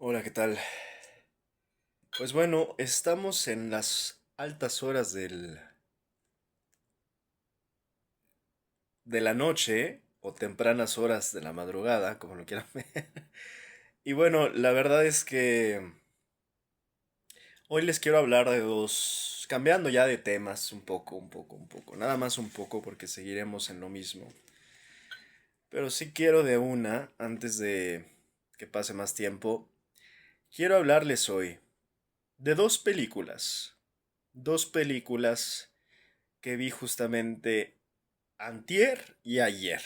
Hola, ¿qué tal? Pues bueno, estamos en las altas horas de la noche o tempranas horas de la madrugada, como lo quieran ver. Y bueno, la verdad es que hoy les quiero hablar de cambiando ya de temas un poco, nada más un poco porque seguiremos en lo mismo. Pero sí quiero de una, antes de que pase más tiempo, quiero hablarles hoy de dos películas que vi justamente antier y ayer.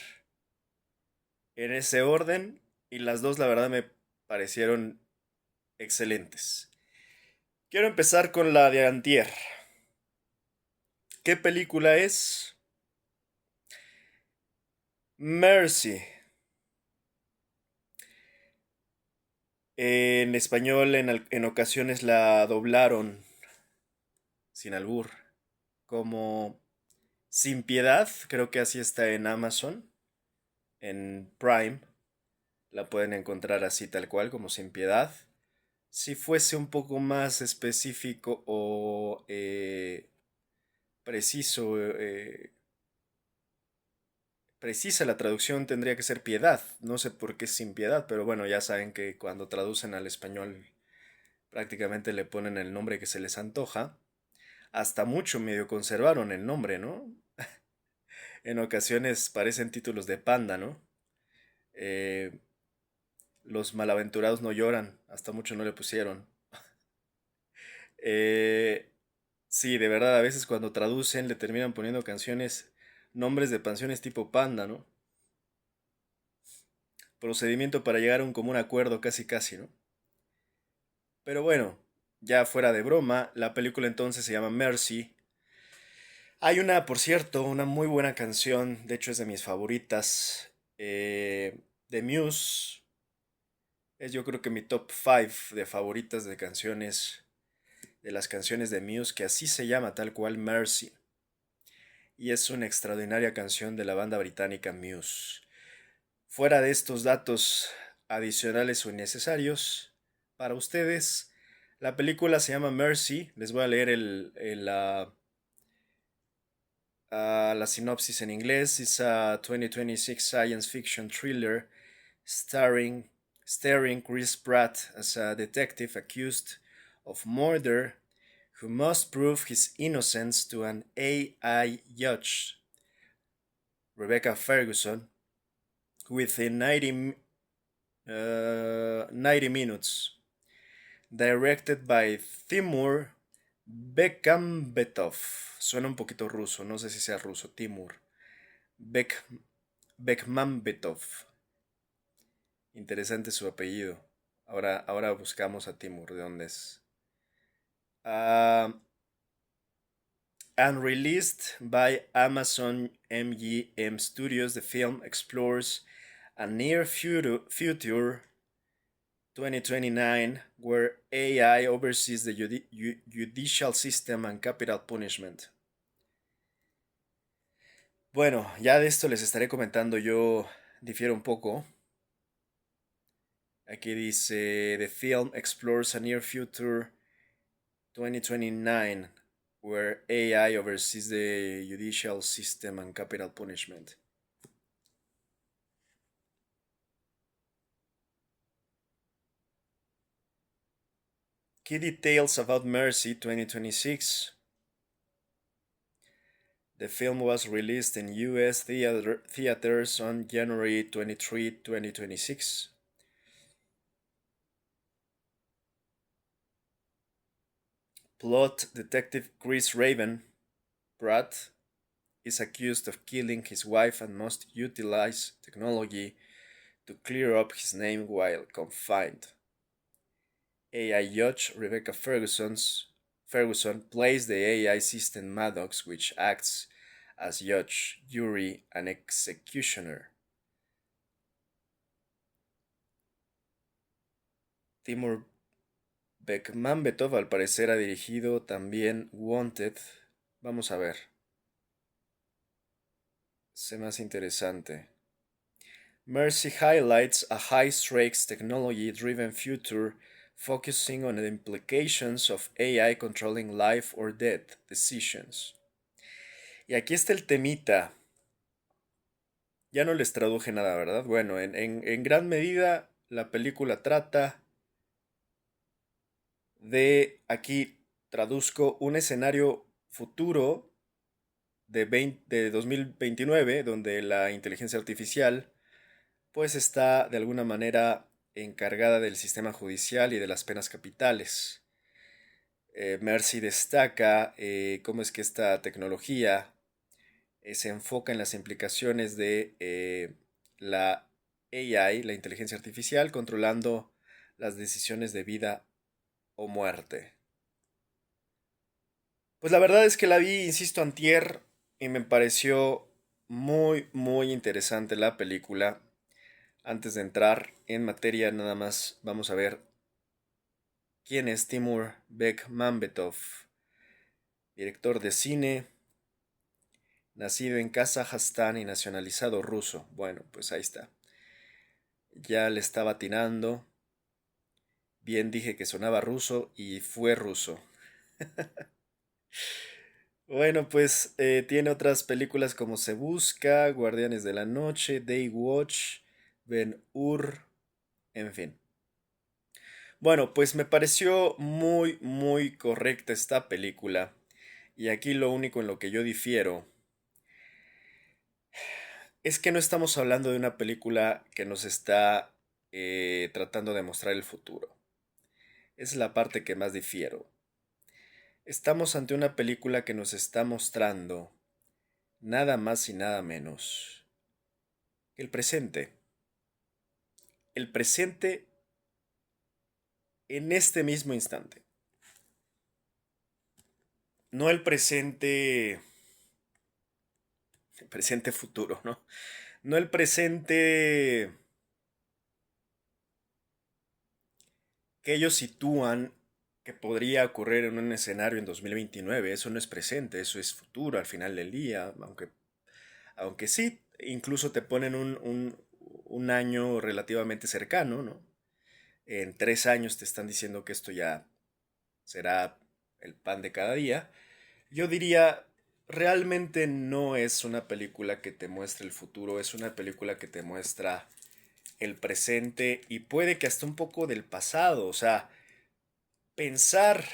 En ese orden, y las dos la verdad me parecieron excelentes. Quiero empezar con la de antier. ¿Qué película es? Mercy. En español en ocasiones la doblaron, sin albur, como Sin Piedad, creo que así está en Amazon, en Prime. La pueden encontrar así tal cual, como Sin Piedad. Si fuese un poco más específico o preciso, precisa la traducción tendría que ser piedad. No sé por qué sin piedad, pero bueno, ya saben que cuando traducen al español prácticamente le ponen el nombre que se les antoja. Hasta mucho medio conservaron el nombre, ¿no? En ocasiones parecen títulos de panda, ¿no? Eh, los malaventurados no lloran, hasta mucho no le pusieron. Eh, Sí, de verdad, a veces cuando traducen le terminan poniendo canciones, nombres de canciones tipo Panda, ¿no? Procedimiento para llegar a un común acuerdo casi casi, ¿no? Pero bueno, ya fuera de broma, la película entonces se llama Mercy. Hay una, por cierto, una muy buena canción, de hecho es de mis favoritas, de Muse. Es yo creo que mi top 5 de favoritas de canciones, de las canciones de Muse, que así se llama tal cual Mercy. Y es una extraordinaria canción de la banda británica Muse. Fuera de estos datos adicionales o innecesarios, para ustedes, la película se llama Mercy. Les voy a leer la sinopsis en inglés. Es a 2026 science fiction thriller starring, starring Chris Pratt as a detective accused of murder who must prove his innocence to an AI judge, Rebecca Ferguson, within 90 minutes. Directed by Timur Bekmambetov. Suena un poquito ruso, no sé si sea ruso. Timur Bek Bekmambetov. Interesante su apellido. Ahora buscamos a Timur, ¿de dónde es? Uh, and released by Amazon MGM Studios, the film explores a near future 2029, where AI oversees the judicial system and capital punishment. Bueno, ya de esto les estaré comentando, yo difiero un poco. Aquí dice, the film explores a near future 2029, where AI oversees the judicial system and capital punishment. Key details about Mercy 2026. The film was released in US theaters on January 23, 2026. Plot: Detective Chris Raven Pratt is accused of killing his wife and must utilize technology to clear up his name while confined. AI judge Rebecca Ferguson plays the AI system Maddox, which acts as judge, jury, and executioner. Timur Bekmambetov al parecer ha dirigido también Wanted. Vamos a ver. Sé más interesante. Mercy highlights a high-stakes technology-driven future focusing on the implications of AI controlling life or death decisions. Y aquí está el temita. Ya no les traduje nada, ¿verdad? Bueno, en gran medida la película trata de, aquí traduzco, un escenario futuro de 2029, donde la inteligencia artificial pues está de alguna manera encargada del sistema judicial y de las penas capitales. Mercy destaca cómo es que esta tecnología se enfoca en las implicaciones de la AI, la inteligencia artificial, controlando las decisiones de vida o muerte. Pues la verdad es que la vi, insisto, antier y me pareció muy, muy interesante la película. Antes de entrar en materia, nada más vamos a ver quién es Timur Bekmambetov, director de cine, nacido en Kazajstán y nacionalizado ruso. Bueno, pues ahí está. Ya le estaba atinando. Bien dije que sonaba ruso y fue ruso. Bueno, pues tiene otras películas como Se Busca, Guardianes de la Noche, Day Watch, Ben Hur, en fin. Bueno, pues me pareció muy, muy correcta esta película. Y aquí lo único en lo que yo difiero es que no estamos hablando de una película que nos está tratando de mostrar el futuro. Es la parte que más difiero. Estamos ante una película que nos está mostrando nada más y nada menos que el presente. El presente en este mismo instante. No el presente futuro, ¿no? No el presente que ellos sitúan que podría ocurrir en un escenario en 2029. Eso no es presente, eso es futuro al final del día, aunque sí, incluso te ponen un año relativamente cercano, ¿no? En 3 años te están diciendo que esto ya será el pan de cada día. Yo diría, realmente no es una película que te muestre el futuro, es una película que te muestra el presente y puede que hasta un poco del pasado. O sea, pensar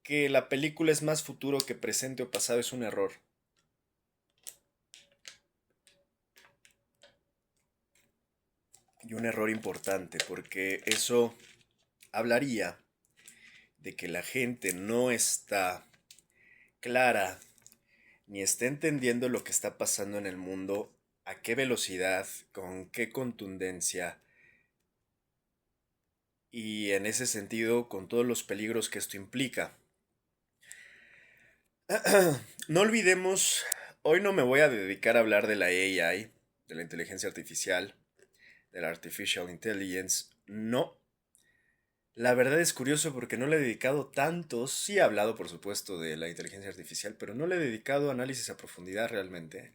que la película es más futuro que presente o pasado es un error. Y un error importante, porque eso hablaría de que la gente no está clara ni está entendiendo lo que está pasando en el mundo, a qué velocidad, con qué contundencia y en ese sentido con todos los peligros que esto implica. No olvidemos, hoy no me voy a dedicar a hablar de la AI, de la inteligencia artificial, de la Artificial Intelligence, no. La verdad es curioso porque no le he dedicado tanto, sí he hablado por supuesto de la inteligencia artificial, pero no le he dedicado análisis a profundidad realmente.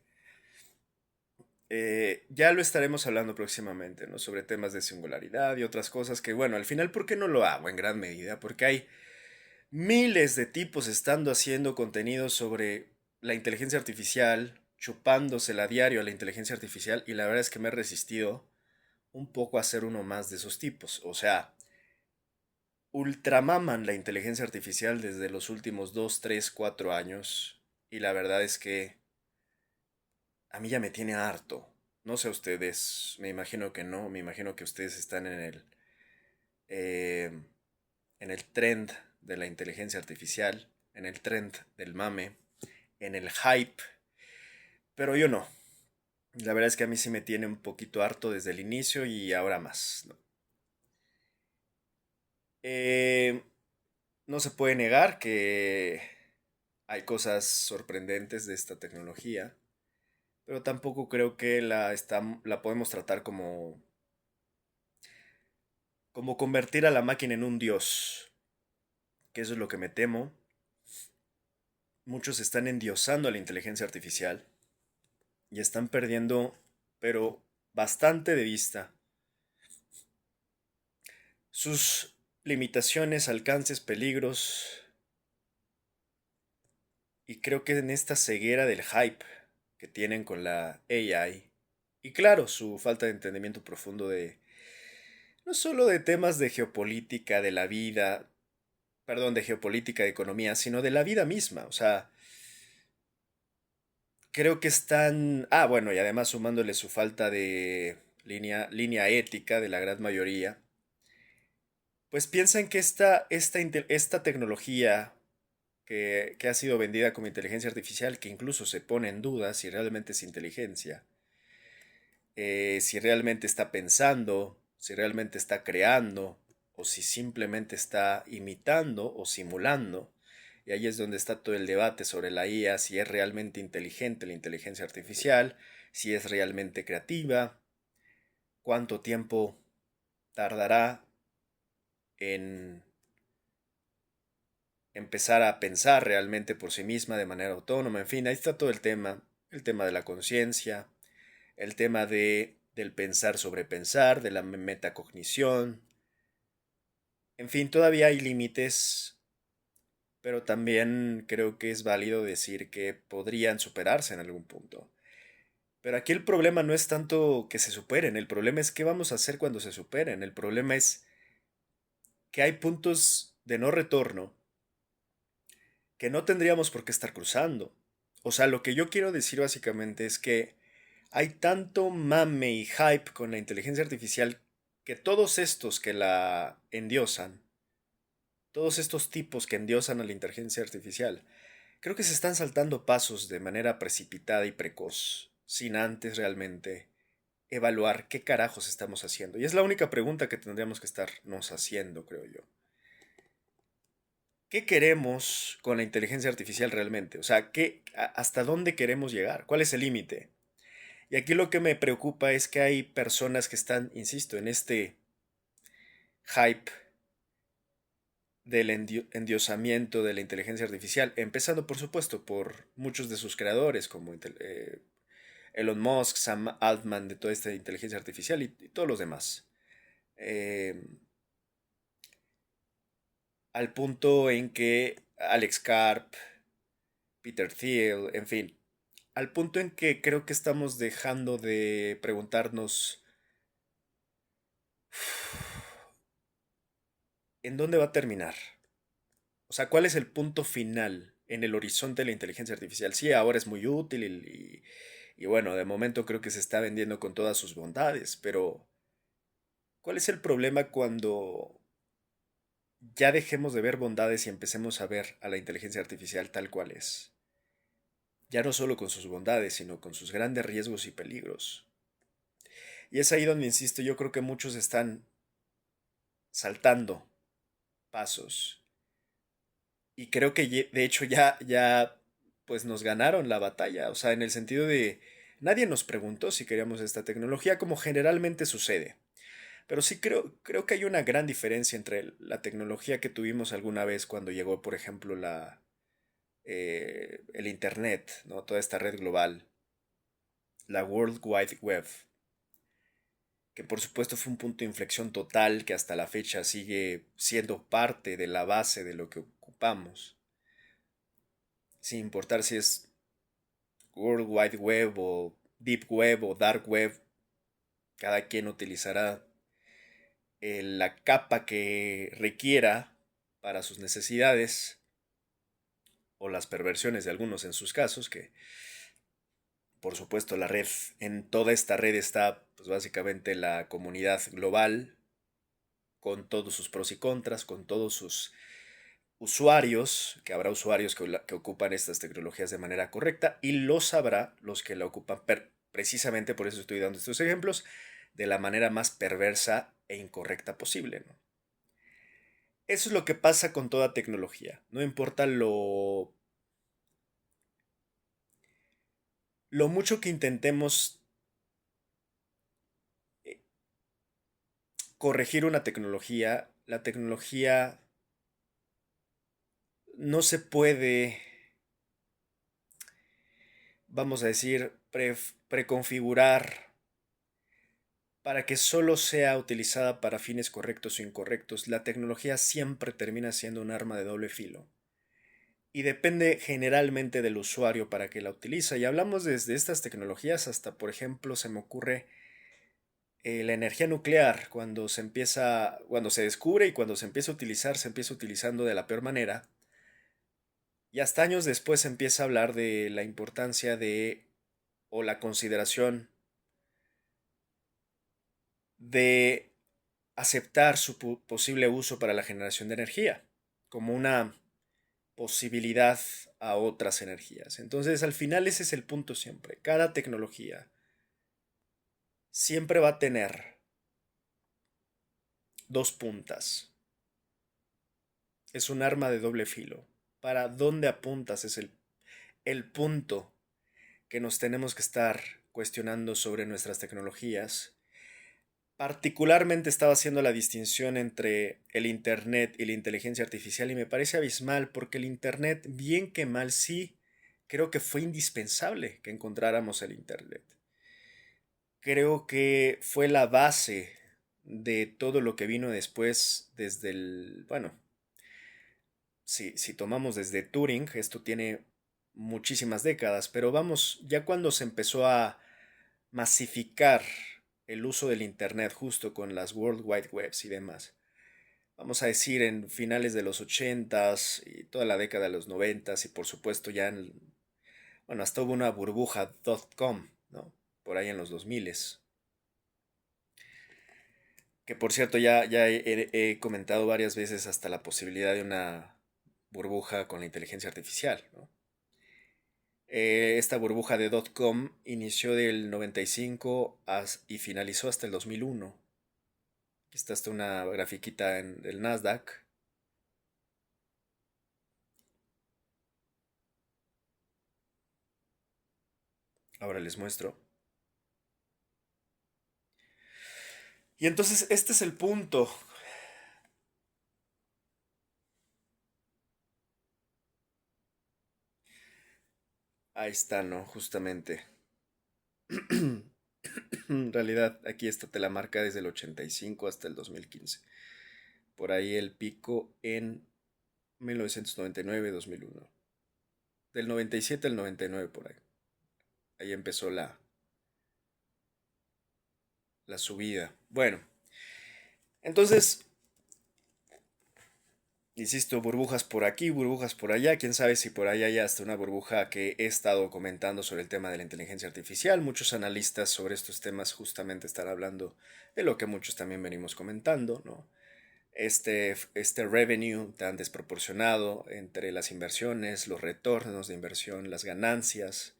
Ya lo estaremos hablando próximamente, ¿no? Sobre temas de singularidad y otras cosas que, bueno, al final, ¿por qué no lo hago en gran medida? Porque hay miles de tipos estando haciendo contenido sobre la inteligencia artificial, chupándosela a diario a la inteligencia artificial, y la verdad es que me he resistido un poco a ser uno más de esos tipos. O sea, ultramaman la inteligencia artificial desde los últimos 2, 3, 4 años, y la verdad es que a mí ya me tiene harto. No sé ustedes, me imagino que no, me imagino que ustedes están eh, en el trend de la inteligencia artificial, en el trend del mame, en el hype, pero yo no. La verdad es que a mí sí me tiene un poquito harto desde el inicio y ahora más, ¿no? Eh, no se puede negar que hay cosas sorprendentes de esta tecnología, pero tampoco creo que la podemos tratar como convertir a la máquina en un dios, que eso es lo que me temo. Muchos están endiosando a la inteligencia artificial y están perdiendo pero bastante de vista sus limitaciones, alcances, peligros, y creo que en esta ceguera del hype que tienen con la AI, y claro, su falta de entendimiento profundo de no solo de temas de geopolítica, de la vida, perdón, de geopolítica, de economía, sino de la vida misma. O sea, creo que están, bueno, y además sumándole su falta de línea ética de la gran mayoría, pues piensan que esta tecnología que ha sido vendida como inteligencia artificial, que incluso se pone en duda si realmente es inteligencia, si realmente está pensando, si realmente está creando, o si simplemente está imitando o simulando. Y ahí es donde está todo el debate sobre la IA, si es realmente inteligente la inteligencia artificial, si es realmente creativa, cuánto tiempo tardará en empezar a pensar realmente por sí misma de manera autónoma. En fin, ahí está todo el tema de la conciencia, el tema del pensar sobre pensar, de la metacognición. En fin, todavía hay límites, pero también creo que es válido decir que podrían superarse en algún punto. Pero aquí el problema no es tanto que se superen, el problema es qué vamos a hacer cuando se superen. El problema es que hay puntos de no retorno que no tendríamos por qué estar cruzando. O sea, lo que yo quiero decir básicamente es que hay tanto mame y hype con la inteligencia artificial que todos estos que la endiosan, todos estos tipos que endiosan a la inteligencia artificial, creo que se están saltando pasos de manera precipitada y precoz, sin antes realmente evaluar qué carajos estamos haciendo. Y es la única pregunta que tendríamos que estarnos haciendo, creo yo. ¿Qué queremos con la inteligencia artificial realmente? O sea, ¿hasta dónde queremos llegar? ¿Cuál es el límite? Y aquí lo que me preocupa es que hay personas que están, insisto, en este hype del endiosamiento de la inteligencia artificial, empezando por supuesto por muchos de sus creadores como Elon Musk, Sam Altman de toda esta inteligencia artificial y todos los demás. Eh, Al punto en que Alex Karp, Peter Thiel, en fin, al punto en que creo que estamos dejando de preguntarnos ¿en dónde va a terminar? O sea, ¿cuál es el punto final en el horizonte de la inteligencia artificial? Sí, ahora es muy útil y bueno, de momento creo que se está vendiendo con todas sus bondades, pero ¿cuál es el problema cuando ya dejemos de ver bondades y empecemos a ver a la inteligencia artificial tal cual es? Ya no solo con sus bondades, sino con sus grandes riesgos y peligros. Y es ahí donde, insisto, yo creo que muchos están saltando pasos. Y creo que de hecho pues nos ganaron la batalla. O sea, en el sentido de, nadie nos preguntó si queríamos esta tecnología como generalmente sucede. Pero sí creo que hay una gran diferencia entre la tecnología que tuvimos alguna vez cuando llegó, por ejemplo, el Internet, ¿no? Toda esta red global, la World Wide Web, que por supuesto fue un punto de inflexión total que hasta la fecha sigue siendo parte de la base de lo que ocupamos, sin importar si es World Wide Web o Deep Web o Dark Web, cada quien utilizará la capa que requiera para sus necesidades o las perversiones de algunos en sus casos, que por supuesto la red, en toda esta red está pues básicamente la comunidad global, con todos sus pros y contras, con todos sus usuarios, que habrá usuarios que ocupan estas tecnologías de manera correcta y los habrá los que la ocupan precisamente, por eso estoy dando estos ejemplos, de la manera más perversa e incorrecta posible, ¿no? Eso es lo que pasa con toda tecnología. No importa lo mucho que intentemos eh, corregir una tecnología, la tecnología no se puede, vamos a decir, preconfigurar para que solo sea utilizada para fines correctos o incorrectos, la tecnología siempre termina siendo un arma de doble filo. Y depende generalmente del usuario para que la utiliza. Y hablamos desde estas tecnologías hasta, por ejemplo, se me ocurre la energía nuclear, cuando se descubre y cuando se empieza a utilizar, se empieza utilizando de la peor manera. Y hasta años después se empieza a hablar de la importancia o la consideración de aceptar su posible uso para la generación de energía, como una posibilidad a otras energías. Entonces, al final ese es el punto siempre. Cada tecnología siempre va a tener dos puntas. Es un arma de doble filo. Para dónde apuntas es el punto que nos tenemos que estar cuestionando sobre nuestras tecnologías. Particularmente estaba haciendo la distinción entre el Internet y la inteligencia artificial y me parece abismal porque el Internet, bien que mal, sí, creo que fue indispensable que encontráramos el Internet. Creo que fue la base de todo lo que vino después desde bueno, si tomamos desde Turing, esto tiene muchísimas décadas, pero vamos, ya cuando se empezó a masificar el uso del Internet justo con las World Wide Webs y demás. Vamos a decir en finales de los 80s y toda la década de los 90s y por supuesto ya bueno, hasta hubo una burbuja .com, ¿no? Por ahí en los 2000s. Que por cierto ya he comentado varias veces hasta la posibilidad de una burbuja con la inteligencia artificial, ¿no? Esta burbuja de .com inició del 95 y finalizó hasta el 2001. Aquí está hasta una grafiquita en el Nasdaq. Ahora les muestro. Y entonces este es el punto. Ahí está, ¿no? Justamente. En realidad, aquí esta te la marca desde el 85 hasta el 2015. Por ahí el pico en 1999-2001. Del 97 al 99 por ahí. Ahí empezó la subida. Bueno, entonces, insisto, burbujas por aquí, burbujas por allá. Quién sabe si por ahí hay hasta una burbuja que he estado comentando sobre el tema de la inteligencia artificial. Muchos analistas sobre estos temas justamente están hablando de lo que muchos también venimos comentando, ¿no? Este revenue tan desproporcionado entre las inversiones, los retornos de inversión, las ganancias,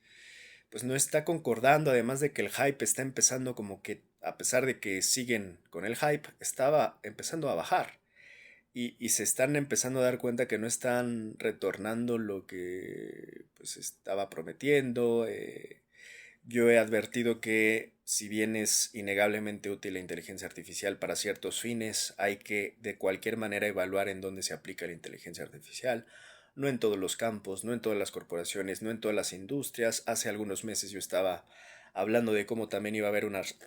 pues no está concordando, además de que el hype está empezando como que, a pesar de que siguen con el hype, estaba empezando a bajar. Y se están empezando a dar cuenta que no están retornando lo que pues estaba prometiendo. Yo he advertido que si bien es innegablemente útil la inteligencia artificial para ciertos fines, hay que de cualquier manera evaluar en dónde se aplica la inteligencia artificial. No en todos los campos, no en todas las corporaciones, no en todas las industrias. Hace algunos meses yo estaba hablando de cómo también iba a haber unas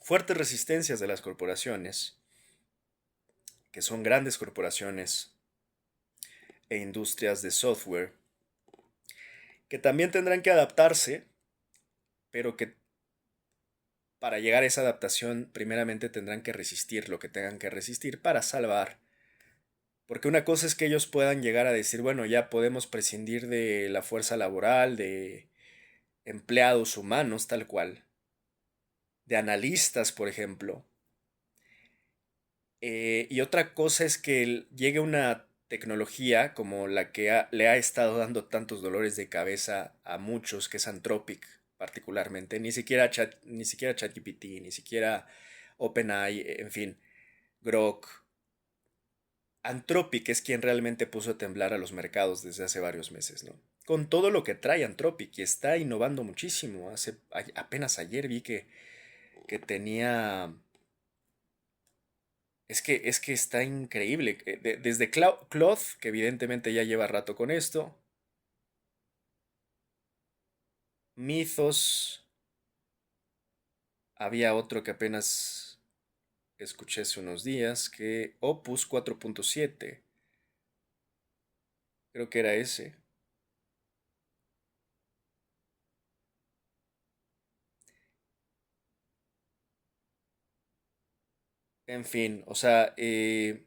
fuertes resistencias de las corporaciones, que son grandes corporaciones e industrias de software, que también tendrán que adaptarse, pero que para llegar a esa adaptación primeramente tendrán que resistir lo que tengan que resistir para salvar. Porque una cosa es que ellos puedan llegar a decir, bueno, ya podemos prescindir de la fuerza laboral, de empleados humanos tal cual, de analistas, por ejemplo. Y otra cosa es que llegue una tecnología como la que le ha estado dando tantos dolores de cabeza a muchos, que es Anthropic particularmente, ni siquiera ChatGPT, ni siquiera OpenAI, en fin, Grok. Anthropic es quien realmente puso a temblar a los mercados desde hace varios meses, ¿no? Con todo lo que trae Anthropic y está innovando muchísimo. Apenas ayer vi que tenía. Es que está increíble. Desde Claude, que evidentemente ya lleva rato con esto. Mythos, Había otro que apenas escuché hace unos días, que Opus 4.7, creo que era ese. En fin, o sea, le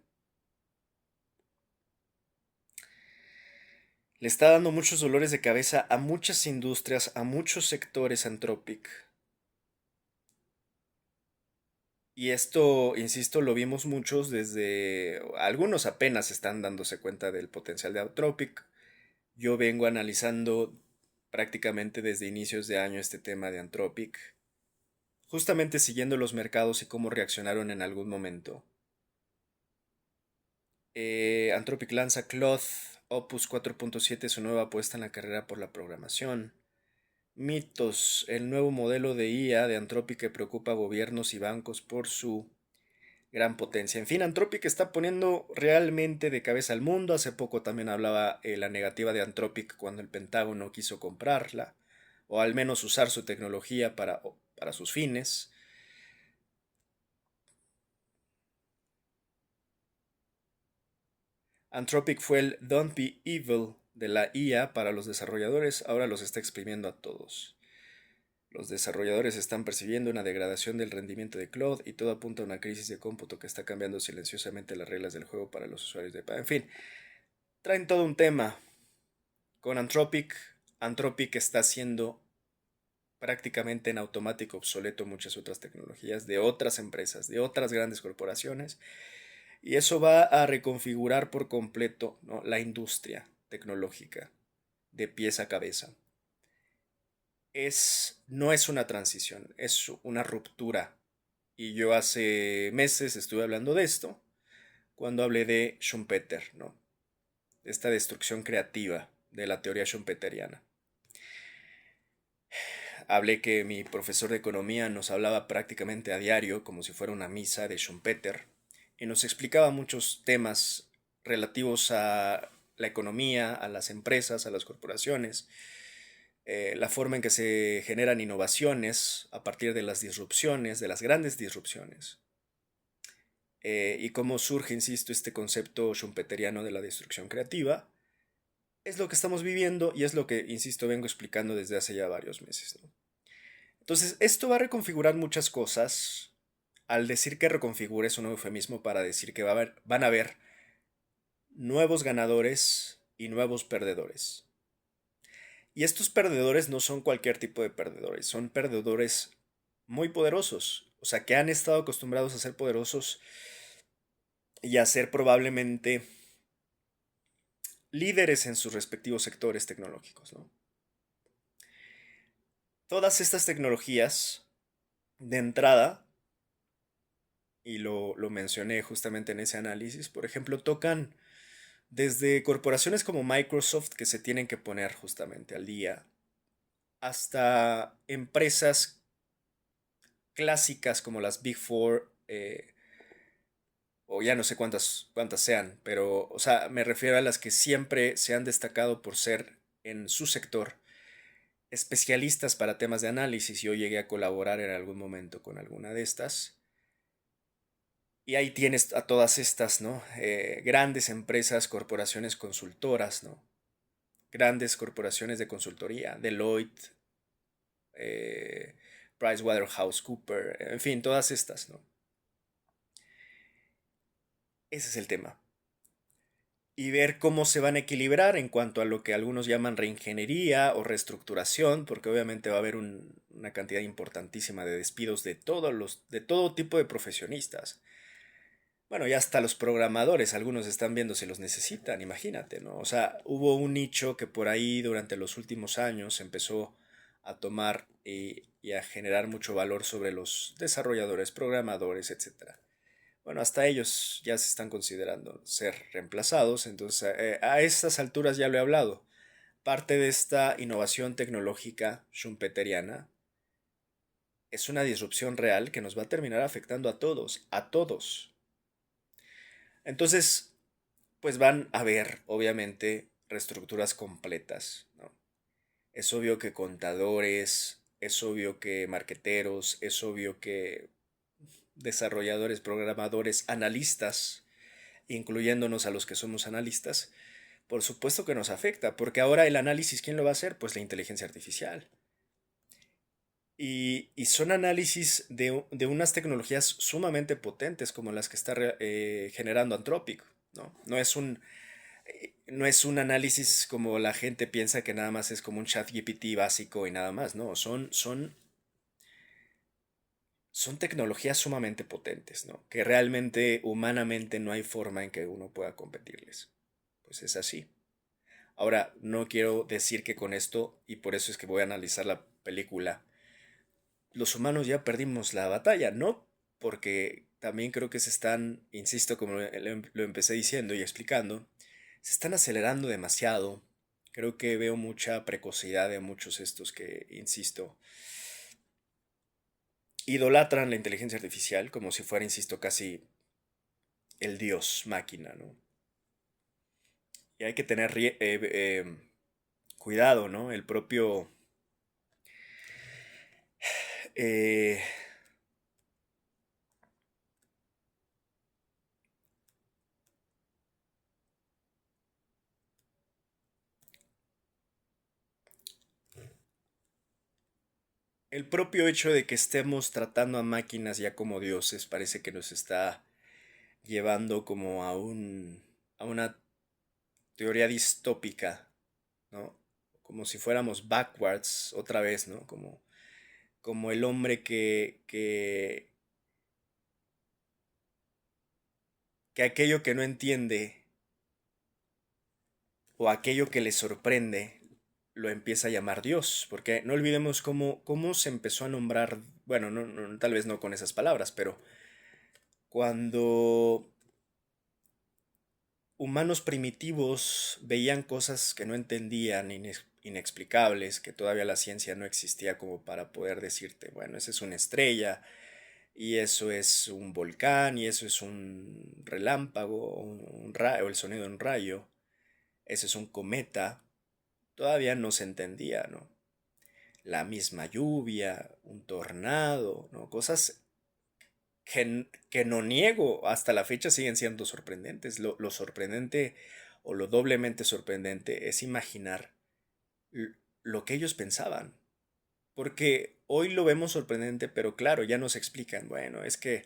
está dando muchos dolores de cabeza a muchas industrias, a muchos sectores Anthropic. Y esto, insisto, lo vimos muchos desde... Algunos apenas están dándose cuenta del potencial de Anthropic. Yo vengo analizando prácticamente desde inicios de año este tema de Anthropic, justamente siguiendo los mercados y cómo reaccionaron en algún momento. Anthropic lanza Claude Opus 4.7, su nueva apuesta en la carrera por la programación. Mitos, el nuevo modelo de IA de Anthropic que preocupa a gobiernos y bancos por su gran potencia. En fin, Anthropic está poniendo realmente de cabeza al mundo. Hace poco también hablaba la negativa de Anthropic cuando el Pentágono quiso comprarla, o al menos usar su tecnología para sus fines. Anthropic fue el Don't Be Evil de la IA para los desarrolladores, ahora los está exprimiendo a todos. Los desarrolladores están percibiendo una degradación del rendimiento de Claude y todo apunta a una crisis de cómputo que está cambiando silenciosamente las reglas del juego para los usuarios de... En fin, traen todo un tema. Con Anthropic, Anthropic está haciendo prácticamente en automático obsoleto muchas otras tecnologías de otras empresas, de otras grandes corporaciones, y eso va a reconfigurar por completo, ¿no?, la industria tecnológica de pies a cabeza. No es una transición, es una ruptura. Y yo hace meses estuve hablando de esto cuando hablé de Schumpeter, ¿no? Esta destrucción creativa de la teoría schumpeteriana. Hablé que mi profesor de economía nos hablaba prácticamente a diario, como si fuera una misa de Schumpeter, y nos explicaba muchos temas relativos a la economía, a las empresas, a las corporaciones, la forma en que se generan innovaciones a partir de las disrupciones, de las grandes disrupciones, y cómo surge, insisto, este concepto schumpeteriano de la destrucción creativa. Es lo que estamos viviendo y es lo que, insisto, vengo explicando desde hace ya varios meses, ¿no? Entonces, esto va a reconfigurar muchas cosas. Al decir que reconfigure es un eufemismo para decir que van a haber nuevos ganadores y nuevos perdedores. Y estos perdedores no son cualquier tipo de perdedores, son perdedores muy poderosos, o sea, que han estado acostumbrados a ser poderosos y a ser probablemente líderes en sus respectivos sectores tecnológicos, ¿no? Todas estas tecnologías, de entrada, y lo mencioné justamente en ese análisis, por ejemplo, tocan desde corporaciones como Microsoft que se tienen que poner justamente al día, hasta empresas clásicas como las Big Four, o ya no sé cuántas sean, pero, o sea, me refiero a las que siempre se han destacado por ser en su sector especialistas para temas de análisis. Yo llegué a colaborar en algún momento con alguna de estas. Y ahí tienes a todas estas, ¿no? Grandes empresas, corporaciones consultoras, ¿no? Grandes corporaciones de consultoría, Deloitte, eh, PricewaterhouseCoopers, en fin, todas estas, ¿no? Ese es el tema. Y ver cómo se van a equilibrar en cuanto a lo que algunos llaman reingeniería o reestructuración, porque obviamente va a haber una cantidad importantísima de despidos de todo tipo de profesionistas. Bueno, ya hasta los programadores, algunos están viendo si los necesitan, imagínate, ¿no? O sea, hubo un nicho que por ahí durante los últimos años empezó a tomar y a generar mucho valor sobre los desarrolladores, programadores, etcétera. Bueno, hasta ellos ya se están considerando ser reemplazados, entonces a estas alturas ya lo he hablado. Parte de esta innovación tecnológica schumpeteriana es una disrupción real que nos va a terminar afectando a todos, a todos. Entonces, pues van a haber, obviamente, reestructuras completas, ¿no? Es obvio que contadores, es obvio que marqueteros, es obvio que desarrolladores, programadores, analistas, incluyéndonos a los que somos analistas, por supuesto que nos afecta, porque ahora el análisis, ¿quién lo va a hacer? Pues la inteligencia artificial. Y son análisis de unas tecnologías sumamente potentes como las que está generando Anthropic, ¿no? No es un análisis como la gente piensa que nada más es como un chat GPT básico y nada más, no, son tecnologías sumamente potentes, ¿no? Que realmente humanamente no hay forma en que uno pueda competirles. Pues es así. Ahora, no quiero decir que con esto, y por eso es que voy a analizar la película, los humanos ya perdimos la batalla, ¿no? Porque también creo que se están, insisto, como lo empecé diciendo y explicando, se están acelerando demasiado. Creo que veo mucha precocidad de muchos estos que, insisto, idolatran la inteligencia artificial como si fuera, insisto, casi el dios máquina, ¿no? Y hay que tener cuidado, ¿no? Eh, el propio hecho de que estemos tratando a máquinas ya como dioses parece que nos está llevando como a una teoría distópica, ¿no? Como si fuéramos backwards otra vez, ¿no? Como el hombre que aquello que no entiende o aquello que le sorprende lo empieza a llamar Dios, porque no olvidemos cómo se empezó a nombrar, bueno, tal vez no con esas palabras, pero cuando humanos primitivos veían cosas que no entendían, inexplicables, que todavía la ciencia no existía como para poder decirte, bueno, esa es una estrella, y eso es un volcán, y eso es un relámpago, un rayo, el sonido de un rayo, eso es un cometa, todavía no se entendía, ¿no? La misma lluvia, un tornado, ¿no? Cosas que no niego, hasta la fecha siguen siendo sorprendentes. Lo sorprendente o lo doblemente sorprendente es imaginar lo que ellos pensaban. Porque hoy lo vemos sorprendente, pero claro, ya nos explican, bueno, es que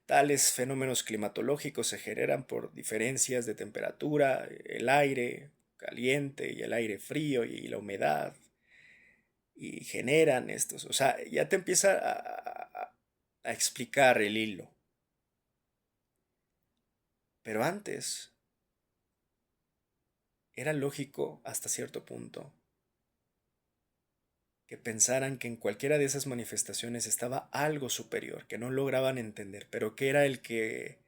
tales fenómenos climatológicos se generan por diferencias de temperatura, el aire caliente y el aire frío y la humedad, y generan estos, o sea, ya te empieza a explicar el hilo. Pero antes era lógico hasta cierto punto que pensaran que en cualquiera de esas manifestaciones estaba algo superior, que no lograban entender, pero que era el que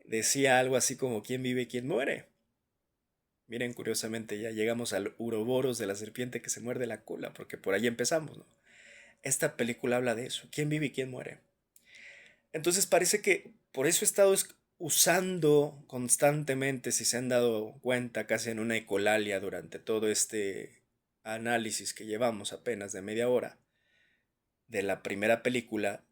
decía algo así como quién vive y quién muere. Miren, curiosamente ya llegamos al uroboros de la serpiente que se muerde la cola, porque por ahí empezamos, ¿no? Esta película habla de eso, quién vive y quién muere. Entonces parece que por eso he estado usando constantemente, si se han dado cuenta, casi en una ecolalia durante todo este análisis que llevamos apenas de media hora de la primera película,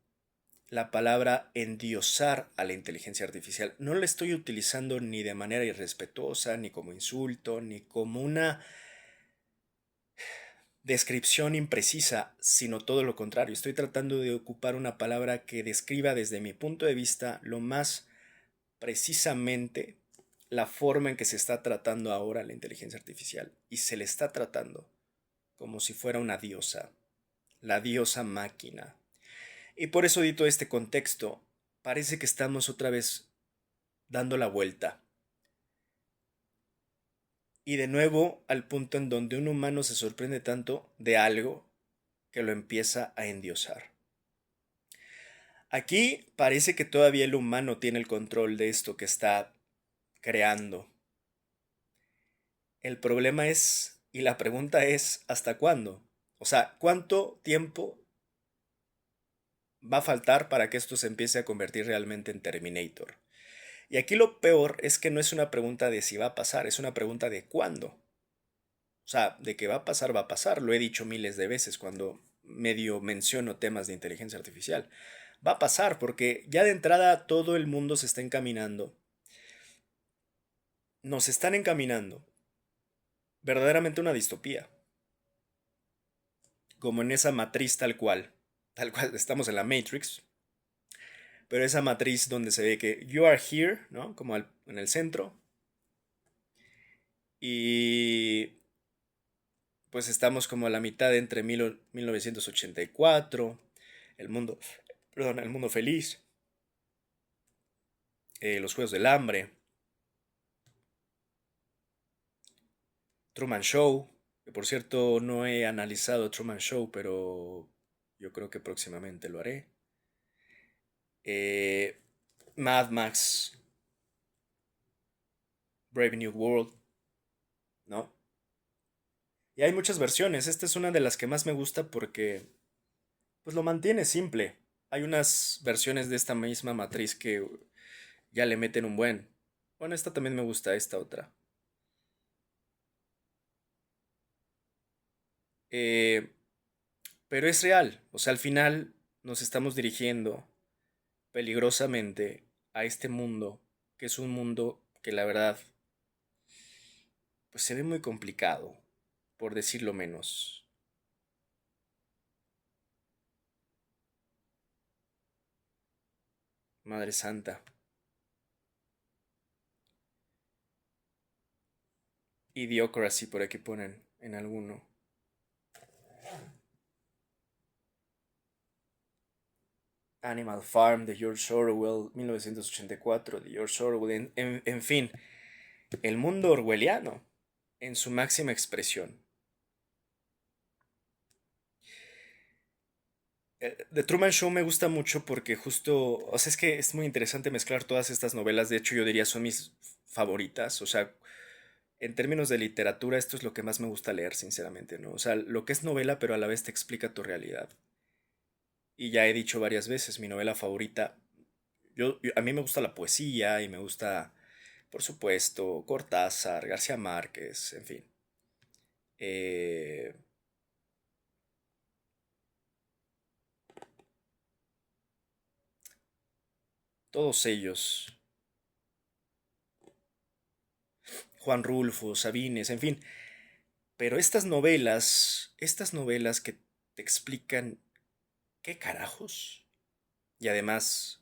la palabra endiosar a la inteligencia artificial. No la estoy utilizando ni de manera irrespetuosa, ni como insulto, ni como una descripción imprecisa, sino todo lo contrario. Estoy tratando de ocupar una palabra que describa desde mi punto de vista lo más precisamente la forma en que se está tratando ahora la inteligencia artificial. Y se le está tratando como si fuera una diosa, la diosa máquina. Y por eso, dito este contexto, parece que estamos otra vez dando la vuelta. Y de nuevo al punto en donde un humano se sorprende tanto de algo que lo empieza a endiosar. Aquí parece que todavía el humano tiene el control de esto que está creando. El problema es, y la pregunta es, ¿hasta cuándo? O sea, ¿cuánto tiempo va a faltar para que esto se empiece a convertir realmente en Terminator? Y aquí lo peor es que no es una pregunta de si va a pasar, es una pregunta de cuándo. O sea, de que va a pasar, va a pasar. Lo he dicho miles de veces cuando medio menciono temas de inteligencia artificial. Va a pasar porque ya de entrada todo el mundo se está encaminando. Nos están encaminando verdaderamente a una distopía. Como en esa matriz tal cual estamos en la Matrix, pero esa matriz donde se ve que you are here, ¿no? Como en el centro, y pues estamos como a la mitad entre 1984, el mundo, perdón, el mundo feliz, los Juegos del Hambre, Truman Show, que por cierto no he analizado Truman Show, pero yo creo que próximamente lo haré. Eh, Mad Max, Brave New World, ¿no? Y hay muchas versiones. Esta es una de las que más me gusta porque pues lo mantiene simple. Hay unas versiones de esta misma matriz que ya le meten un buen. Bueno, esta también me gusta, esta otra. Eh, pero es real. O sea, al final nos estamos dirigiendo peligrosamente a este mundo, que es un mundo que la verdad pues se ve muy complicado, por decirlo menos. Madre Santa. Idiocracy por aquí ponen en alguno. Animal Farm de George Orwell, 1984 de George Orwell, en fin, el mundo orwelliano en su máxima expresión. The Truman Show me gusta mucho porque justo, o sea, es que es muy interesante mezclar todas estas novelas, de hecho yo diría son mis favoritas, o sea, en términos de literatura esto es lo que más me gusta leer, sinceramente, ¿no? O sea, lo que es novela pero a la vez te explica tu realidad. Y ya he dicho varias veces, mi novela favorita, a mí me gusta la poesía y me gusta, por supuesto, Cortázar, García Márquez, en fin. Eh, todos ellos, Juan Rulfo, Sabines, en fin. Pero estas novelas que te explican qué carajos, y además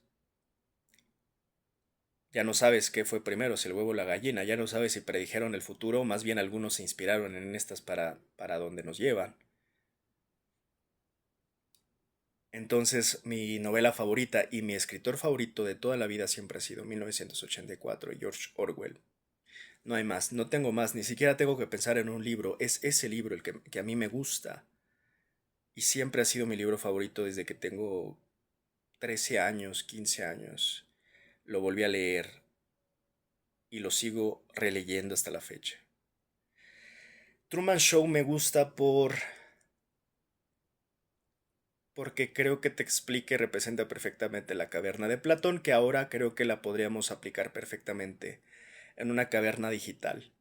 ya no sabes qué fue primero, si el huevo o la gallina, ya no sabes si predijeron el futuro, o más bien algunos se inspiraron en estas para donde nos llevan. Entonces, mi novela favorita y mi escritor favorito de toda la vida siempre ha sido 1984, George Orwell. No hay más, no tengo más, ni siquiera tengo que pensar en un libro, es ese libro el que a mí me gusta. Y siempre ha sido mi libro favorito desde que tengo 13 años, 15 años. Lo volví a leer y lo sigo releyendo hasta la fecha. Truman Show me gusta porque creo que te explica y representa perfectamente la caverna de Platón, que ahora creo que la podríamos aplicar perfectamente en una caverna digital.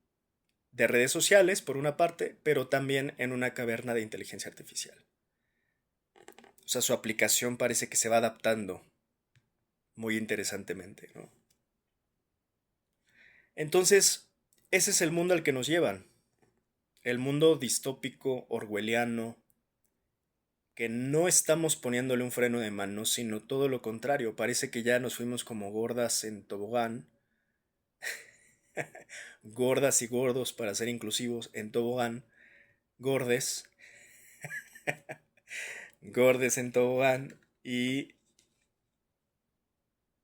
De redes sociales, por una parte, pero también en una caverna de inteligencia artificial. O sea, su aplicación parece que se va adaptando muy interesantemente, ¿no? Entonces, ese es el mundo al que nos llevan. El mundo distópico, orwelliano, que no estamos poniéndole un freno de mano, sino todo lo contrario. Parece que ya nos fuimos como gordas en tobogán, gordas y gordos para ser inclusivos en tobogán, gordes, gordes en tobogán y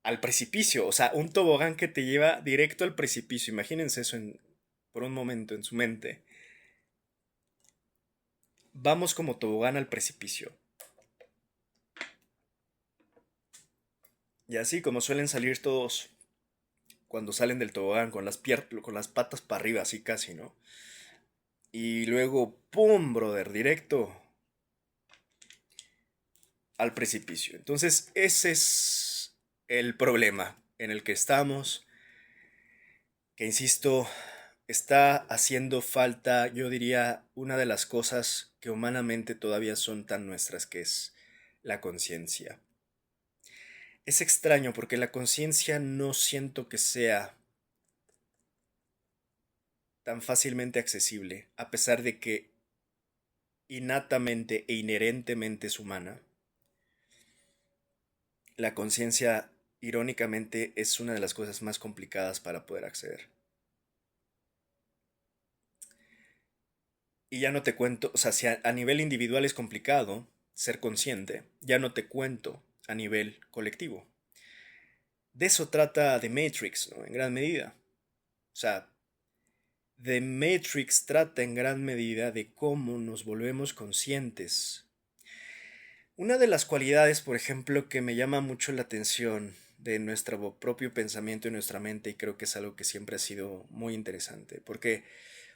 al precipicio. O sea, un tobogán que te lleva directo al precipicio. Imagínense eso por un momento en su mente. Vamos como tobogán al precipicio. Y así como suelen salir todos cuando salen del tobogán con las patas para arriba, así casi, ¿no? Y luego, ¡pum! Brother, directo al precipicio. Entonces, ese es el problema en el que estamos, que insisto, está haciendo falta, yo diría, una de las cosas que humanamente todavía son tan nuestras, que es la conciencia. Es extraño porque la conciencia no siento que sea tan fácilmente accesible, a pesar de que innatamente e inherentemente es humana. La conciencia, irónicamente, es una de las cosas más complicadas para poder acceder. Y ya no te cuento, o sea, si a nivel individual es complicado ser consciente, ya no te cuento a nivel colectivo. De eso trata The Matrix, ¿no? En gran medida. O sea, The Matrix trata en gran medida de cómo nos volvemos conscientes. Una de las cualidades, por ejemplo, que me llama mucho la atención de nuestro propio pensamiento y nuestra mente, y creo que es algo que siempre ha sido muy interesante, porque